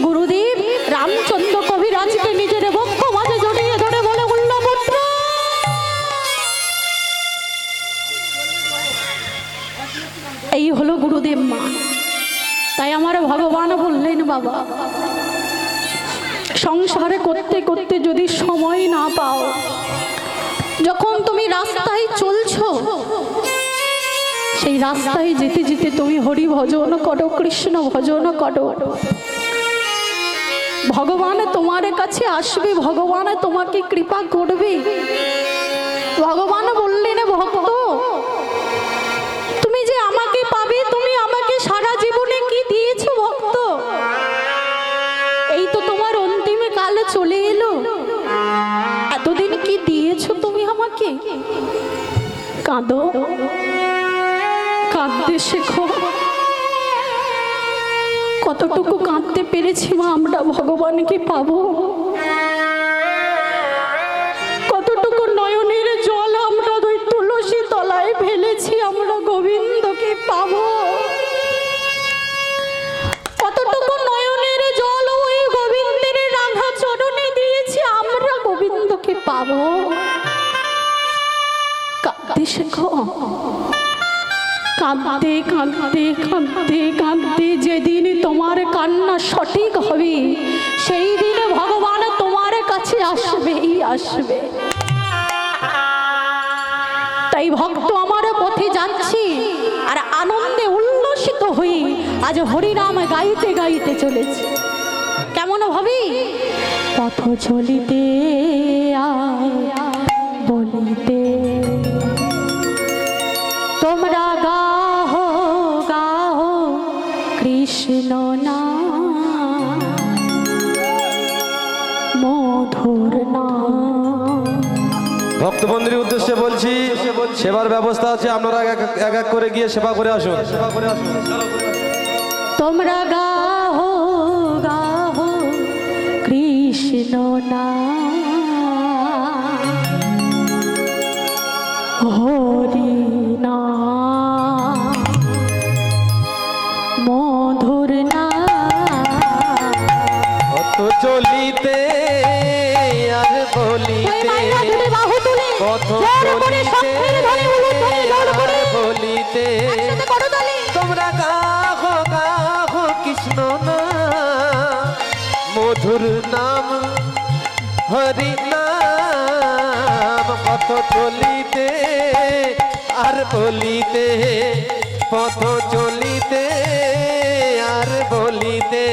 গুরুদেব রামচন্দ্র কবিরাজকে নিজের বক্ষ মাঝে জড়িয়ে ধরে বলে উঠল, পুত্র এই হলো গুরুদেব মা। তাই আমার ভগবান বললেন, বাবা সংসারে করতে করতে যদি সময় না পাও, যখন তুমি রাস্তায় চলছো সেই রাস্তায় যেতে যেতে তুমি হরি ভজন করো, কৃষ্ণ ভজন করো। ভগবান তোমার কাছে আসবে, ভগবান তোমাকে কৃপা করবে। ভগবান বললেন, ভক্ত তুমি যে আমাকে পাবে, তুমি আমাকে সারা জীবনে কি দিয়েছো ভক্ত? এই তো তোমার অন্তিম কালে চলে এলো, এতদিন কি দিয়েছো তুমি আমাকে? কাঁদো, কাঁদতে শেখো। কতটুকু কাঁদতে পেরেছি মা আমরা ভগবানকে পাবো? কতটুকু নয়নের জল আমরা ওই তুলসী তলায় ফেলেছি আমরা গোবিন্দকে পাবো? কতটুকু নয়নের জল ওই গোবিন্দের রাঙা চরণে দিয়েছি আমরা গোবিন্দকে পাবো? কাঁদতে শেখো। কাঁদতে কাঁদতে কাঁদতে কাঁদতে যেদিন তোমার কান্না সঠিক হবে, সেই দিনে ভগবান তোমার কাছে আসবেই আসবে। তাই ভক্ত আমার পথে যাচ্ছি আর আনন্দে উল্লসিত হয়ে আজ হরিনাম গাইতে গাইতে চলেছে। কেমন ভাবি? পথ চলিতে বলিতে তোমরা গাহো গাহো কৃষ্ণ নাম, মধুর নাম। ভক্তবন্ধুর উদ্দেশ্যে বলছি, সেবার ব্যবস্থা আছে, আপনারা এক এক করে গিয়ে সেবা করে আসুন। তোমরা গাহো গাহো কৃষ্ণ নাম, হরি নাম, মধুর নাম। কত চলিতে আর বলিতে, কত চলিতে আর বলিতে তোমরা গাহো গাহো কৃষ্ণ নাম, মধুর নাম, হরি নাম। কত চলিতে আর বলিতে, পথ চলিতে আর বলিতে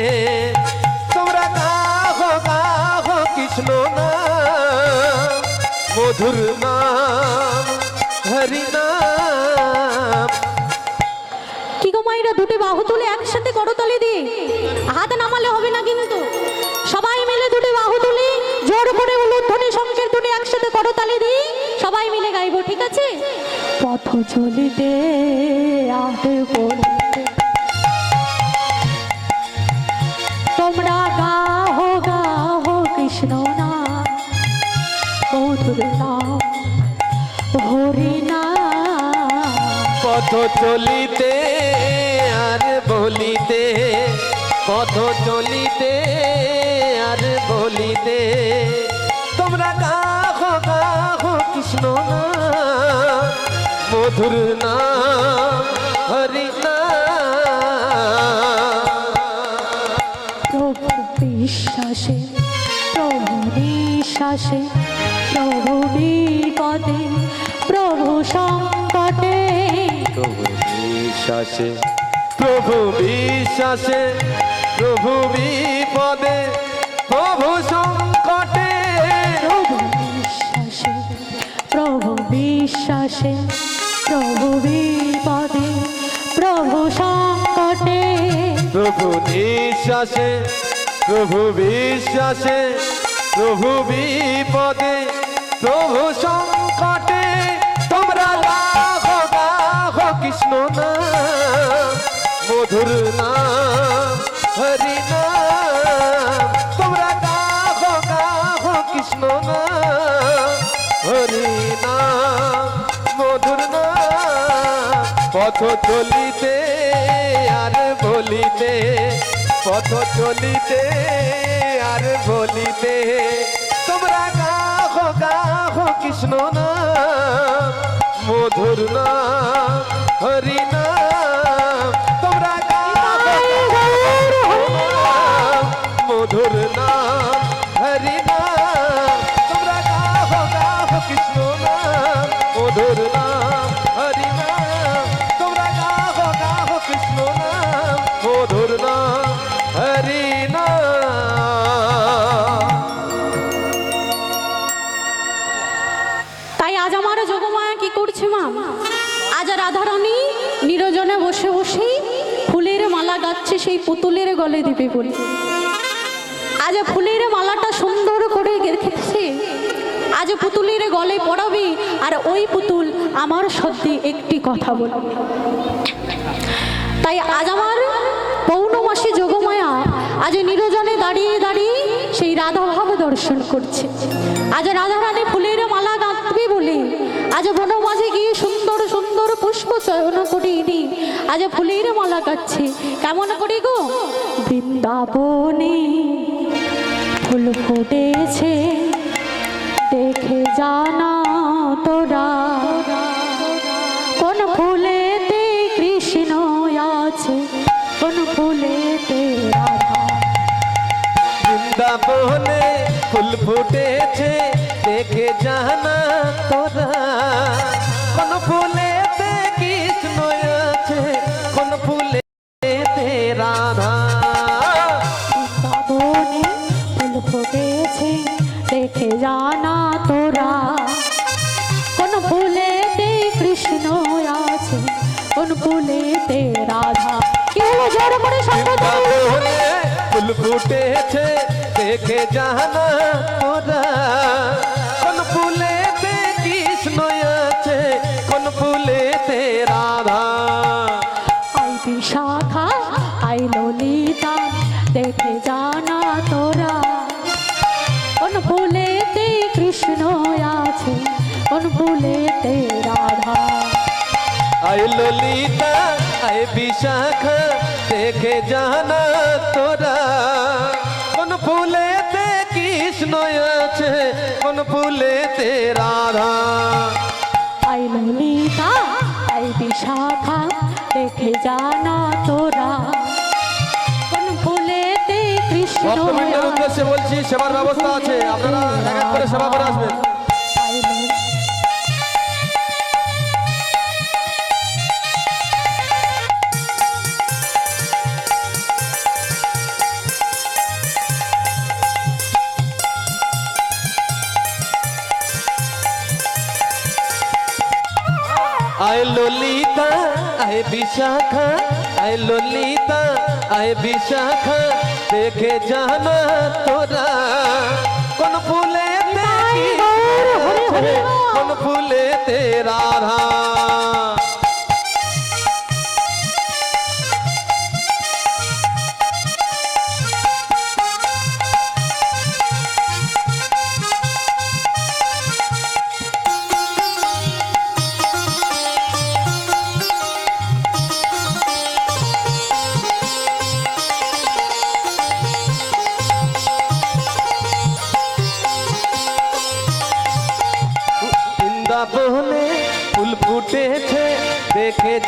তোমরা গাহো গাহো কৃষ্ণ নাম, মধুর নাম, হরি নাম। কি গো মায়েরা, দুটি বাহু তুলে একসাথে করতালি দিয়ে, হাত নামালে হবে না কিন্তু। সবাই মিলে দুটি বাহু তুলে জোর করে উলুধ্বনি সংকীর্তনে একসাথে করতালি দিয়ে সবাই মিলে গাইবো, ঠিক আছে? পথ চলিতে আর বলিতে তোমরা গাহো গাহো কৃষ্ণ নাম, মধুর নাম, হরি নাম। পথ চলিতে আর বলিতে, পথ চলিতে আর বলিতে তোমরা গাহো গাহো কৃষ্ণ নাম মধুর নাম হরি প্রভু বিশ্বাসে প্রভু নিঃশ্বাসে প্রভু বিপদে প্রভু সংকটে প্রভু বিশ্বাসে প্রভু বিশ্বাসে প্রভু বিপদে প্রভু সংকটে প্রভু বিশ্বাসে প্রভু বিশ্বাসে প্রভু বিপদে প্রভু সংকটে প্রভু নিঃশ্বাসে প্রভু বিশ্বাসে প্রভু বিপদে প্রভু সংকটে তোমরা গাহো গাহো কৃষ্ণ নাম মধুর নাম হরি নাম তোমরা গাহো গাহো কৃষ্ণ নাম হরি নাম মধুর নাম পথ চলিতে আর বলিতে পথ চলিতে আর বলিতে তোমরা গাহো গাহো কৃষ্ণ নাম মধুর নাম হরি নাম তোমরা গাহো মধুর নাম হরি নাম তোমরা গাহো গাহো কৃষ্ণ নাম মধুর নাম হরি নাম তোমরা গাহো গাহো কৃষ্ণ নাম মধুর নাম হরি নাম। তাই আজ আমার যোগমায়া কি করছে মা? আজ রাধারানী নিরজনে বসে বসে ফুলের মালা গাচ্ছে সেই পুতুলের গলে দিবে বলে। আজ ফুলের মালাটা সুন্দর করে গেঁথেছে, আজ পুতুলের গলে পড়াবে আর ওই পুতুল আমার সত্যি একটি কথা বলবে। তাই আজ আমার পৌর্ণমাসী যোগমায়া আজ নিরজনে দাঁড়িয়ে দাঁড়িয়ে সেই রাধাভাব দর্শন করছে। আজ রাধারানী ফুলের মালা গাঁথবে বলে আজ বনমাঝে গিয়ে সুন্দর সুন্দর পুষ্প চয়ন করে এনে আজ ফুলের মালা গাচ্ছে। কেমন করে গো? বৃন্দাবনে ফুল ফুটেছে দেখে জানা তোরা কোন ফুলেতে কৃষ্ণ আছে কোন ফুলেতে রাধা। বৃন্দাবনে ফুল ফুটেছে দেখে জানা তোরা কোন ফুলেতে কৃষ্ণ আছে কোন ফুলেতে রাধা। বৃন্দাবনে ফুল ফুটেছে দেখে জানা তোরা কোন ফুলেতে কৃষ্ণ আছে কোন ফুলেতে রাধা। কি হলো? জোর করে বৃন্দাবনে ফুল ফুটেছে দেখে জানা তোরা কোন ফুলেতে কৃষ্ণ আছে কোন ফুলেতে রাধা। আই বিশাখা আই ললিতা দেখে জানা তোরা কোন ফুলেতে কৃষ্ণ আছে কোন ফুলেতে রাধা। আয় ললিতা আয় বিশাখা দেখে জানা তোরা কোন ফুলেতে কৃষ্ণ আছে কোন ফুলেতে রাধা। আই ললিতা আই বিশাখা দেখে জানা তোরা কোন ফুলেতে কৃষ্ণ ভক্তবৃন্দের উদ্দেশ্যে বলছি সেবার ব্যবস্থা আছে, আপনারা এক এক করে সেবা করে আসবেন। আই ললিতা আয় ললিতা আয় বিশাখা আয় ললিতা আয় বিশাখা দেখে জানা তোরা কোন ফুলেতে কৃষ্ণ আছে কোন ফুলেতে রাধা।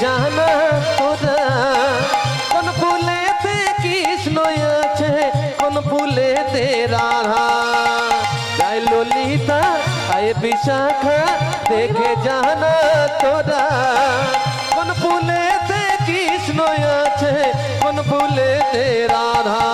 জানা তোরা কোন ফুলেতে কৃষ্ণ আছে কোন ফুলেতে রাধা জয় ললিতা আয় বিশাখা দেখে জানা তোরা কোন ফুলেতে কৃষ্ণ আছে কোন ফুলেতে রাধা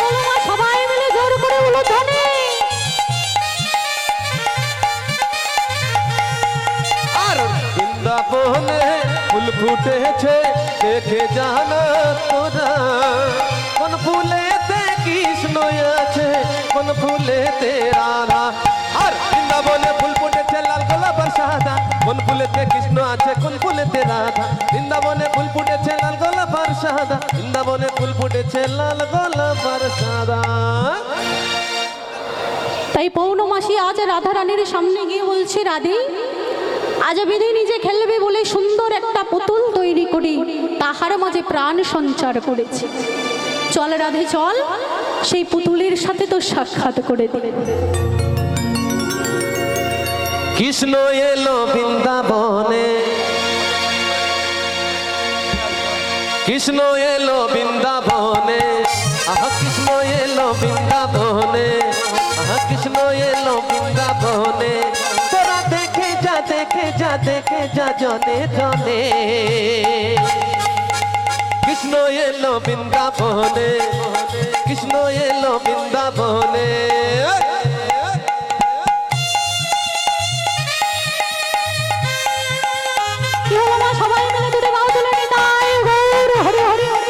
বলো মা, সবাই মিলে জোর করে উলুধ্বনি। আর বৃন্দাবনে ফুল ফুটেছে দেখে জানা তোরা কোন ফুলেতে কৃষ্ণ আছে কোন ফুলেতে রাধা আর বৃন্দাবনে ফুল ফুটেছে লাল গোলাপ আর সাদা কোন ফুলেতে কৃষ্ণ আছে কোন ফুলেতে রাধা বৃন্দাবনে ফুল ফুটেছে লাল গোলাপ আর সাদা বৃন্দাবনে ফুল ফুটেছে লাল গোলাপ আর সাদা তাই পৌর্ণমাসী আজ রাধা রানীর সামনে গিয়ে বলছে, রাধে আজ বিধি নিজে খেলবে বলে সুন্দর একটা পুতুল তৈরি করি তাহার মাঝে প্রাণ সঞ্চার করেছে। চল রাধে চল, সেই পুতুলের সাথে তো সাক্ষাৎ করে দে। কৃষ্ণ এলো বৃন্দাবনে কৃষ্ণ এলো বৃন্দাবনে আহা কৃষ্ণ এলো বৃন্দাবনে আহা কৃষ্ণ এলো বৃন্দাবনে তোরা দেখে যা দেখে যা দেখে যা জনে জনে কৃষ্ণ এলো বৃন্দাবনে কৃষ্ণ এলো বৃন্দাবনে কি হলো মা, সবাই মিলে দুটো বাহু তুলে নিতাই গৌর হরি হরি হরি।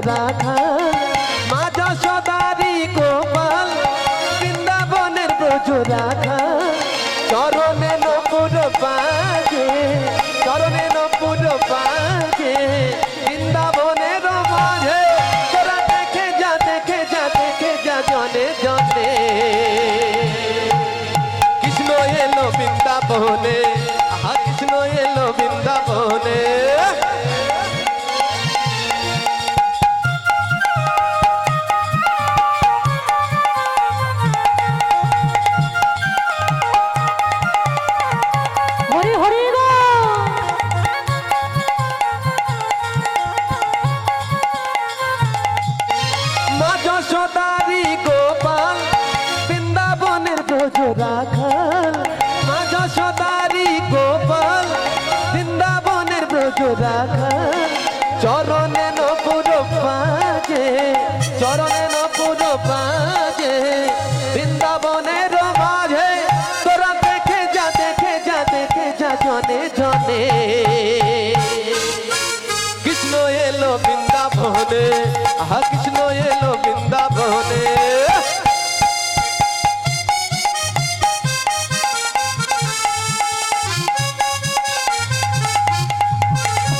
রাধা মা যশোদারি গোপাল বৃন্দাবনের ব্রজ রাধা চরণে নপুর পাজে চরণে নপুর পাজে বৃন্দাবনের মাঝে তোরা দেখে যা দেখে যা দেখে যা জনে জনে কৃষ্ণ এলো বৃন্দাবনে আহা কৃষ্ণ এলো বৃন্দাবনে যশোদারি গোপাল বৃন্দাবনের ব্রজ রাখাল মা যশোদারি গোপাল বৃন্দাবনের ব্রজ রাখাল চরণে নপুর পাজে চরণে নপুর পাজে বৃন্দাবনের মাঝে তোরা দেখে যা দেখে যা দেখে যা জনে জনে কৃষ্ণ এলো বৃন্দাবনে আহা কৃষ্ণ এলো বৃন্দাবনে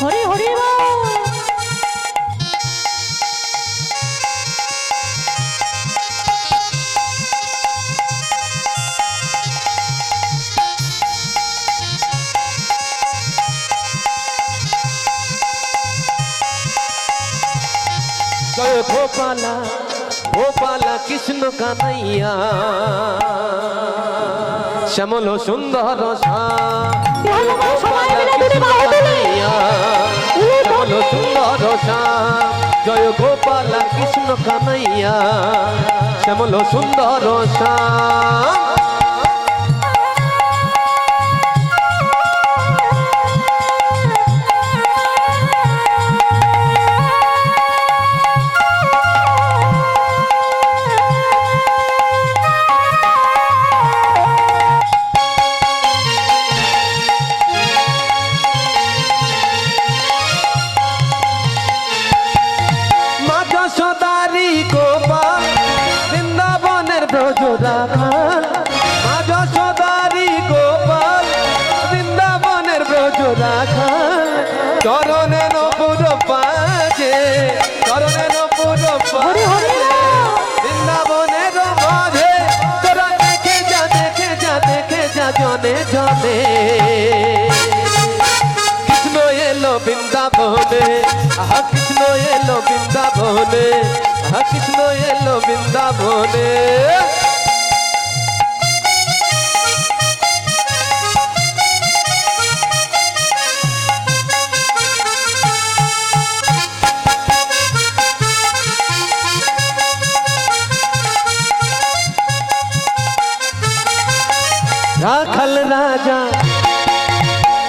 হরি হরি জয় গোপালা গোপালা কৃষ্ণ কানাইয়া শ্যামল সুন্দর শ্যামল সুন্দর জয় গোপালা কৃষ্ণ কানাইয়া শ্যামল সুন্দর শ্যাম ব্রজ রাখাল মা যশোদারি গোপাল বৃন্দাবনের ব্রজ রাখাল চরণে নপুর পাজে চরণে নপুর পাজে বৃন্দাবনের মাঝে তোরা দেখে যা দেখে যা দেখে যা জনে জনে কৃষ্ণ এলো বৃন্দাবনে আহা কৃষ্ণ এলো বৃন্দাবনে আহা কৃষ্ণ এলো বৃন্দাবনে রাখাল রাজা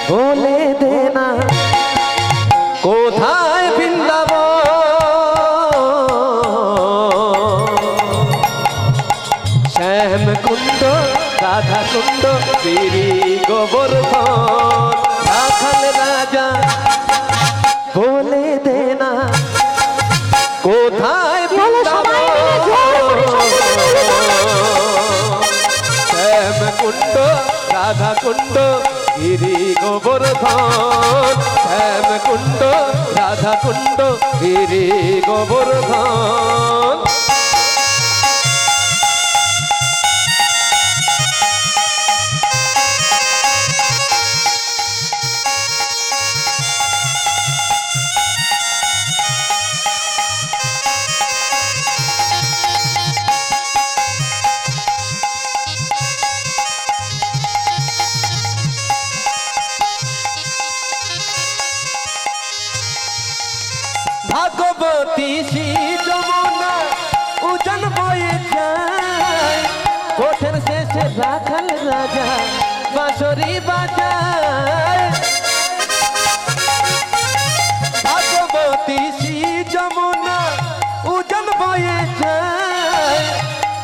বলে দেনা কোথায় বৃন্দাবন শ্যাম কুণ্ড রাধা কুণ্ড গিরি গোবর্ধন রাখাল রাজা বলে দেনা কোথায় বৃন্দাবন শ্যাম কুণ্ড রাধা কুণ্ড গিরি গোবর্ধন শ্যাম কুণ্ড রাধা কুণ্ড গিরি গোবর্ধন ভাগবতী শ্রী যমুনা উজান বয়ে যায় কোঠের শেষে রাখাল রাজা বাঁশরি বাজায় ভাগবতী শ্রী যমুনা উজান বয়ে যায়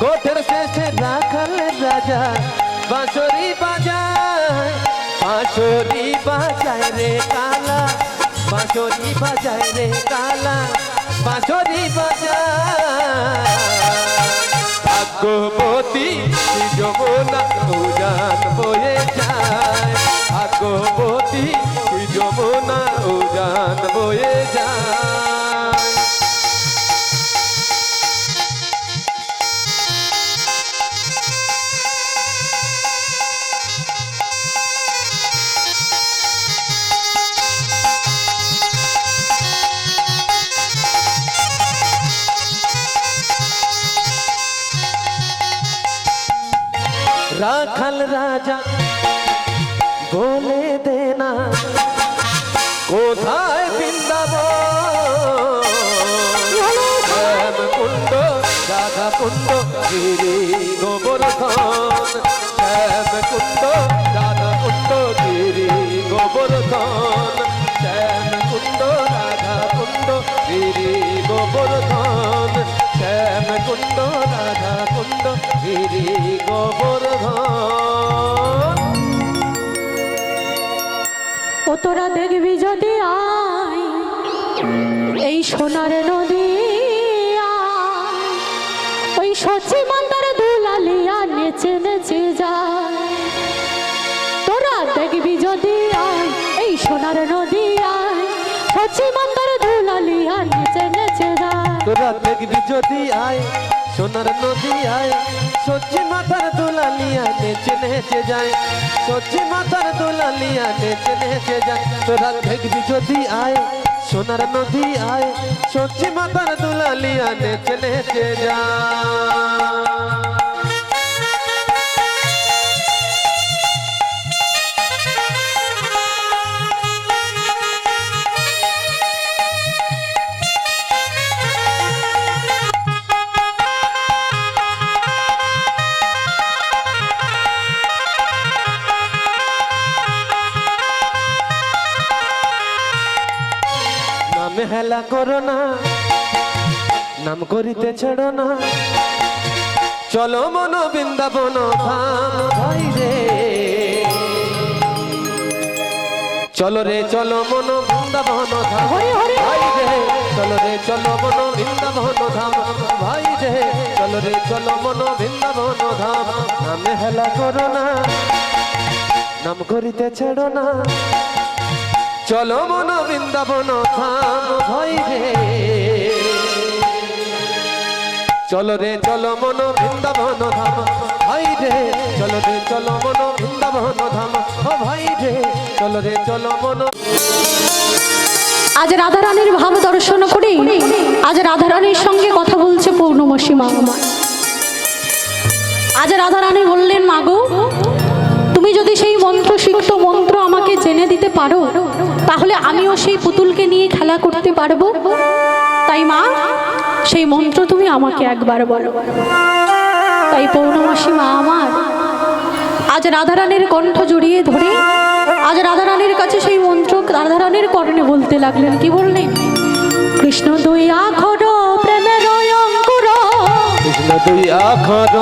কোঠের শেষে রাখাল রাজা বাঁশরি বাজায় বাঁশরি বাজায় রে কালা বাঁশরি বাজায় রে কালা বাঁশরি বাজায় ভাগবতী যমুনা উজান বয়ে যায় ভাগবতী যমুনা উজান বয়ে যায় রাখাল রাজা বলে দেনা কোথায় বৃন্দাবন শ্যাম কুণ্ড রাধা কুণ্ড গিরি গোবর্ধন শ্যাম কুণ্ড রাধা কুণ্ড গিরি গোবর্ধন শ্যাম কুণ্ড রাধা কুণ্ড গিরি গোবর্ধন শ্যাম কুণ্ড রাধা কুণ্ড গিরি গোবর্ধন ও তোরা দেখবি যদি আয় এই সোনার নদী আয়, ওই সচি মান্দার দুলালিয়া নেচে নেচে যায় তোরা দেখবি যদি আয় এই সোনার নদী আয় সচি মান্দার দুলালিয়া নেচে নেচে যায় তোরা দেখবি যদি আয় সোনার নদী আয় সচ্ছি মাথার দুলালিয়া নেচে নেচে যায় সচ্ছি মাথার দুলালিয়া নেচে নেচে যায় তোরা দেখবি যদি আয় সোনার নদী আয় সচ্ছি মাথার দুলালিয়া নেচে নেচে যায় নাম হেলা করো না নাম করিতে ছেড়ো না চলো মন বৃন্দাবন ধাম ভাই রে চলো রে চলো মন বৃন্দাবন ধাম ভাই রে চলো রে চলো মন বৃন্দাবন ধাম ভাই রে চলো রে চলো মন বৃন্দাবন ধাম নামে হেলা করো না, নাম করিতে ছেড়ো না। চলো মন বৃন্দাবন ধাম ভাই রে, চলো রে চলো মন বৃন্দাবন ধাম ভাই রে, চলো রে চলো মন বৃন্দাবন ধাম ও ভাই রে, চলো রে চলো মন। আজ রাধারানীর ভাব দর্শন করে আজ রাধারানীর সঙ্গে কথা বলছে পূর্ণমাসী মা। আজ রাধারানী বললেন, মাগো তুমি যদি সেই মন্ত্র সিক্ত মন্ত্র আমাকে জেনে দিতে পারো, তাহলে আমিও সেই পুতুলকে নিয়ে খেলা করতে পারবো। তাই মা, সেই মন্ত্র তুমি আমাকে একবার বলো। তাই পূর্ণমাসী মা আমার আজ রাধারানীর কণ্ঠ জড়িয়ে ধরে আজ রাধারানীর কাছে সেই মন্ত্র রাধারানীর কর্ণে বলতে লাগলেন। কি বললেন? কৃষ্ণ দুই আখর প্রেমের অঙ্কুর, কৃষ্ণ দুই আখর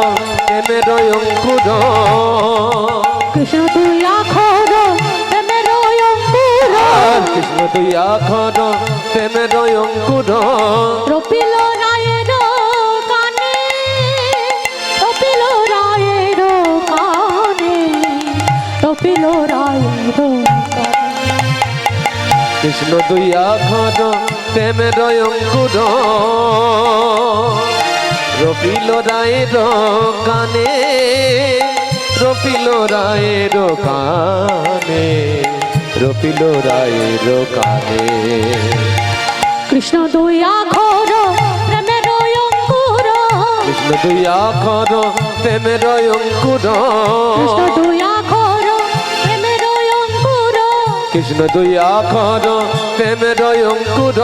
প্রেমের অঙ্কুর, কৃষ্ণ দুই আখর প্রেমের অঙ্কুর, কৃষ্ণ দুই আখর প্রেমের অঙ্কুর। রপিল রায়ের কানে, রপিল রায়ের কানে, রপিল রায়ের কানে। কৃষ্ণ দুই আখর প্রেমের অঙ্কুর, রপিল রায়ের কানে, রপিল রায়ের কানে, রপিল রায়ের কানে। কৃষ্ণ দুই আখর প্রেমের অঙ্কুর, কৃষ্ণ দুই আখর প্রেমের অঙ্কুর, কৃষ্ণ দুই আখর প্রেমের অঙ্কুর, কৃষ্ণ দুই আখর প্রেমের অঙ্কুর।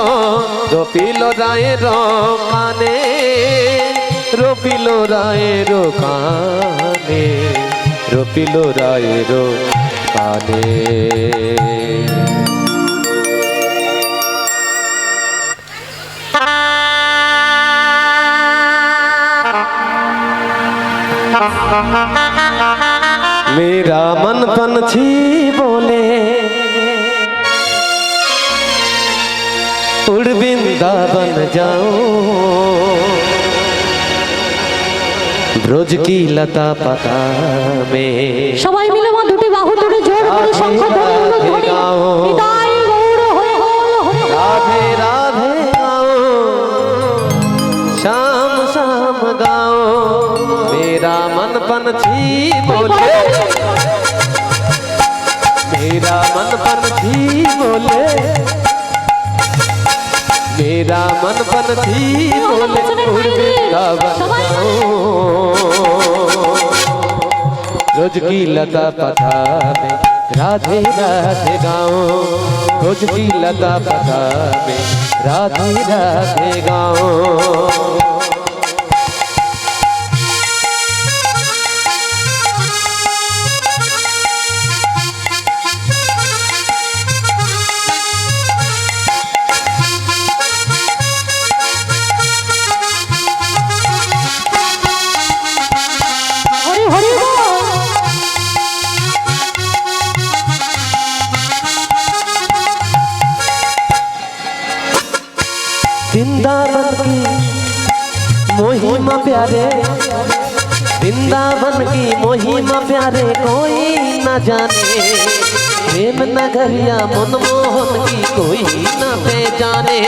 রপিল রায়ের কানে, রপিল রায়ের কানে, রপিল রায়ের কানে। मेरा मन पंछी बोले उड़ वृंदावन जाओ, ब्रज की लता पता में সবাই মিলে মা দুটি বাহু ধরে জোর করে শঙ্খ ধ্বনি গাও, নিতাই গৌর হয়ে হল হরি। राधे राधे गाओ, शाम शाम गाओ। मेरा मन पंछी बोले, मेरा मन पंछी बोले, मेरा मन पंछी बोले उड़ वृंदावन जाओ, रोज की लता पथा में राधे राधे गाओ, रोज की लता पथा में राधे राधे गाओ। হরি হরি বল। वृंदावन की महिमा प्यारे, वृंदावन की महिमा प्यारे कोई न जाने, प्रेम नगरिया मनमोहन की कोई न पहचाने।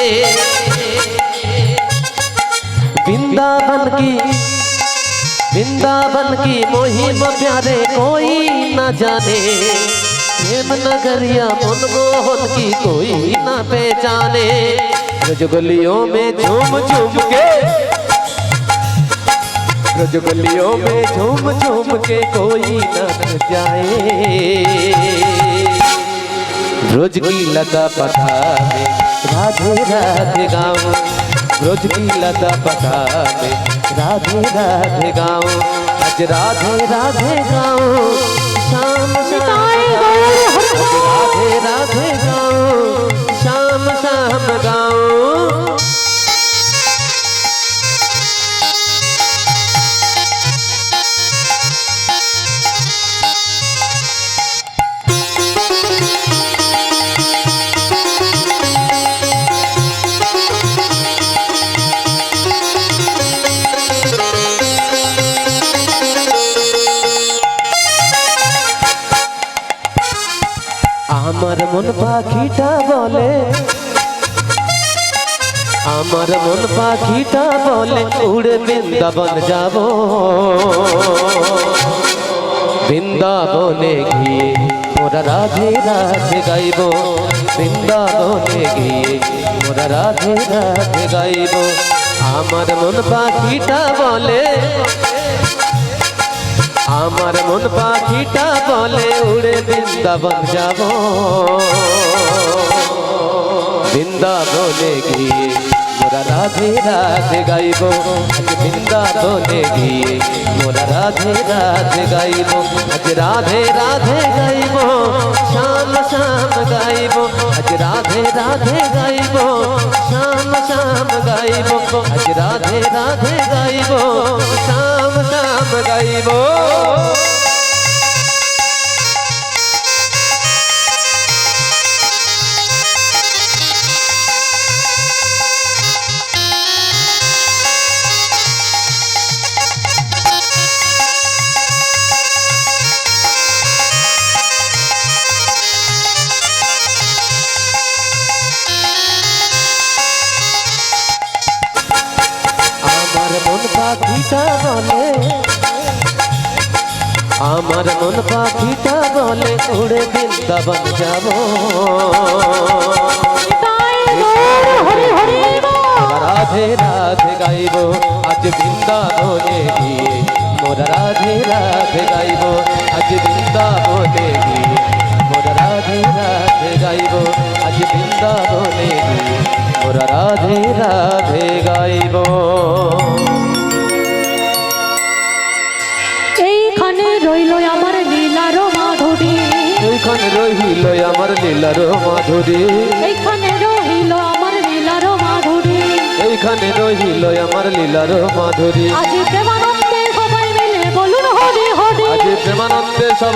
वृंदावन की महिमा प्यारे कोई न जाने, प्रेम नगरिया मनमोहन की कोई न पहचाने। रजगलियों में झूम झूम के, रजगलियों में झूम झूम के कोई न जाए, रोज की लता पथा में राधे राधे गाओ, रोज की लता पथा में राधे राधे गाओ। आज राधे राधे गाओ, शाम शाम गाओ, राधे राधे गाओ, शाम शाम गाओ। আমার মন পাখিটা বলে, আমার মন পাখিটা বলে উড়ে বৃন্দাবন যাব, বৃন্দাবনে গিয়ে মোরা রাধে রাধে গাইব, বৃন্দাবনে গিয়ে মোরা রাধে রাধে গাইব। আমার মন পাখিটা বলে, আমার মন পাখিটা বলে উড়ে বৃন্দাবন যাব, বৃন্দাবনে গিয়ে মোরা রাধে রাধে গাইব, আজ বৃন্দাবনে গিয়ে মোরা রাধে রাধে গাইব, আজ রাধে রাধে গাইব, শ্যাম শ্যাম গাইব, আজ রাধে রাধে গাইব, শ্যাম শ্যাম গাইব, আজ রাধে রাধে গাইব, শ্যাম শ্যাম গাইব। আমার মন পাখিটা বলে, আমার মন পাখিটা বলে উড়ে বৃন্দাবন যাব, রাধে রাধে গাইব, আজ বৃন্দাবনে গিয়ে মোরা রাধে রাধে গাইব, আজ বৃন্দাবনে গিয়ে মোরা রাধে রাধে গাইব, আজ বৃন্দাবনে গিয়ে মোরা রাধে রাধে গাইব। এইখানে রইল আমার লীলার মাধুরী, এইখানে রহিল আমার লীলার মাধুরী, এইখানে রইল আমার লীলার মাধুরী, এইখানে রহিল আমার লীলার মাধুরী। আজ প্রেমানন্দে সবাই মিলে বলুন হরি হরি, আজ প্রেমানন্দে সব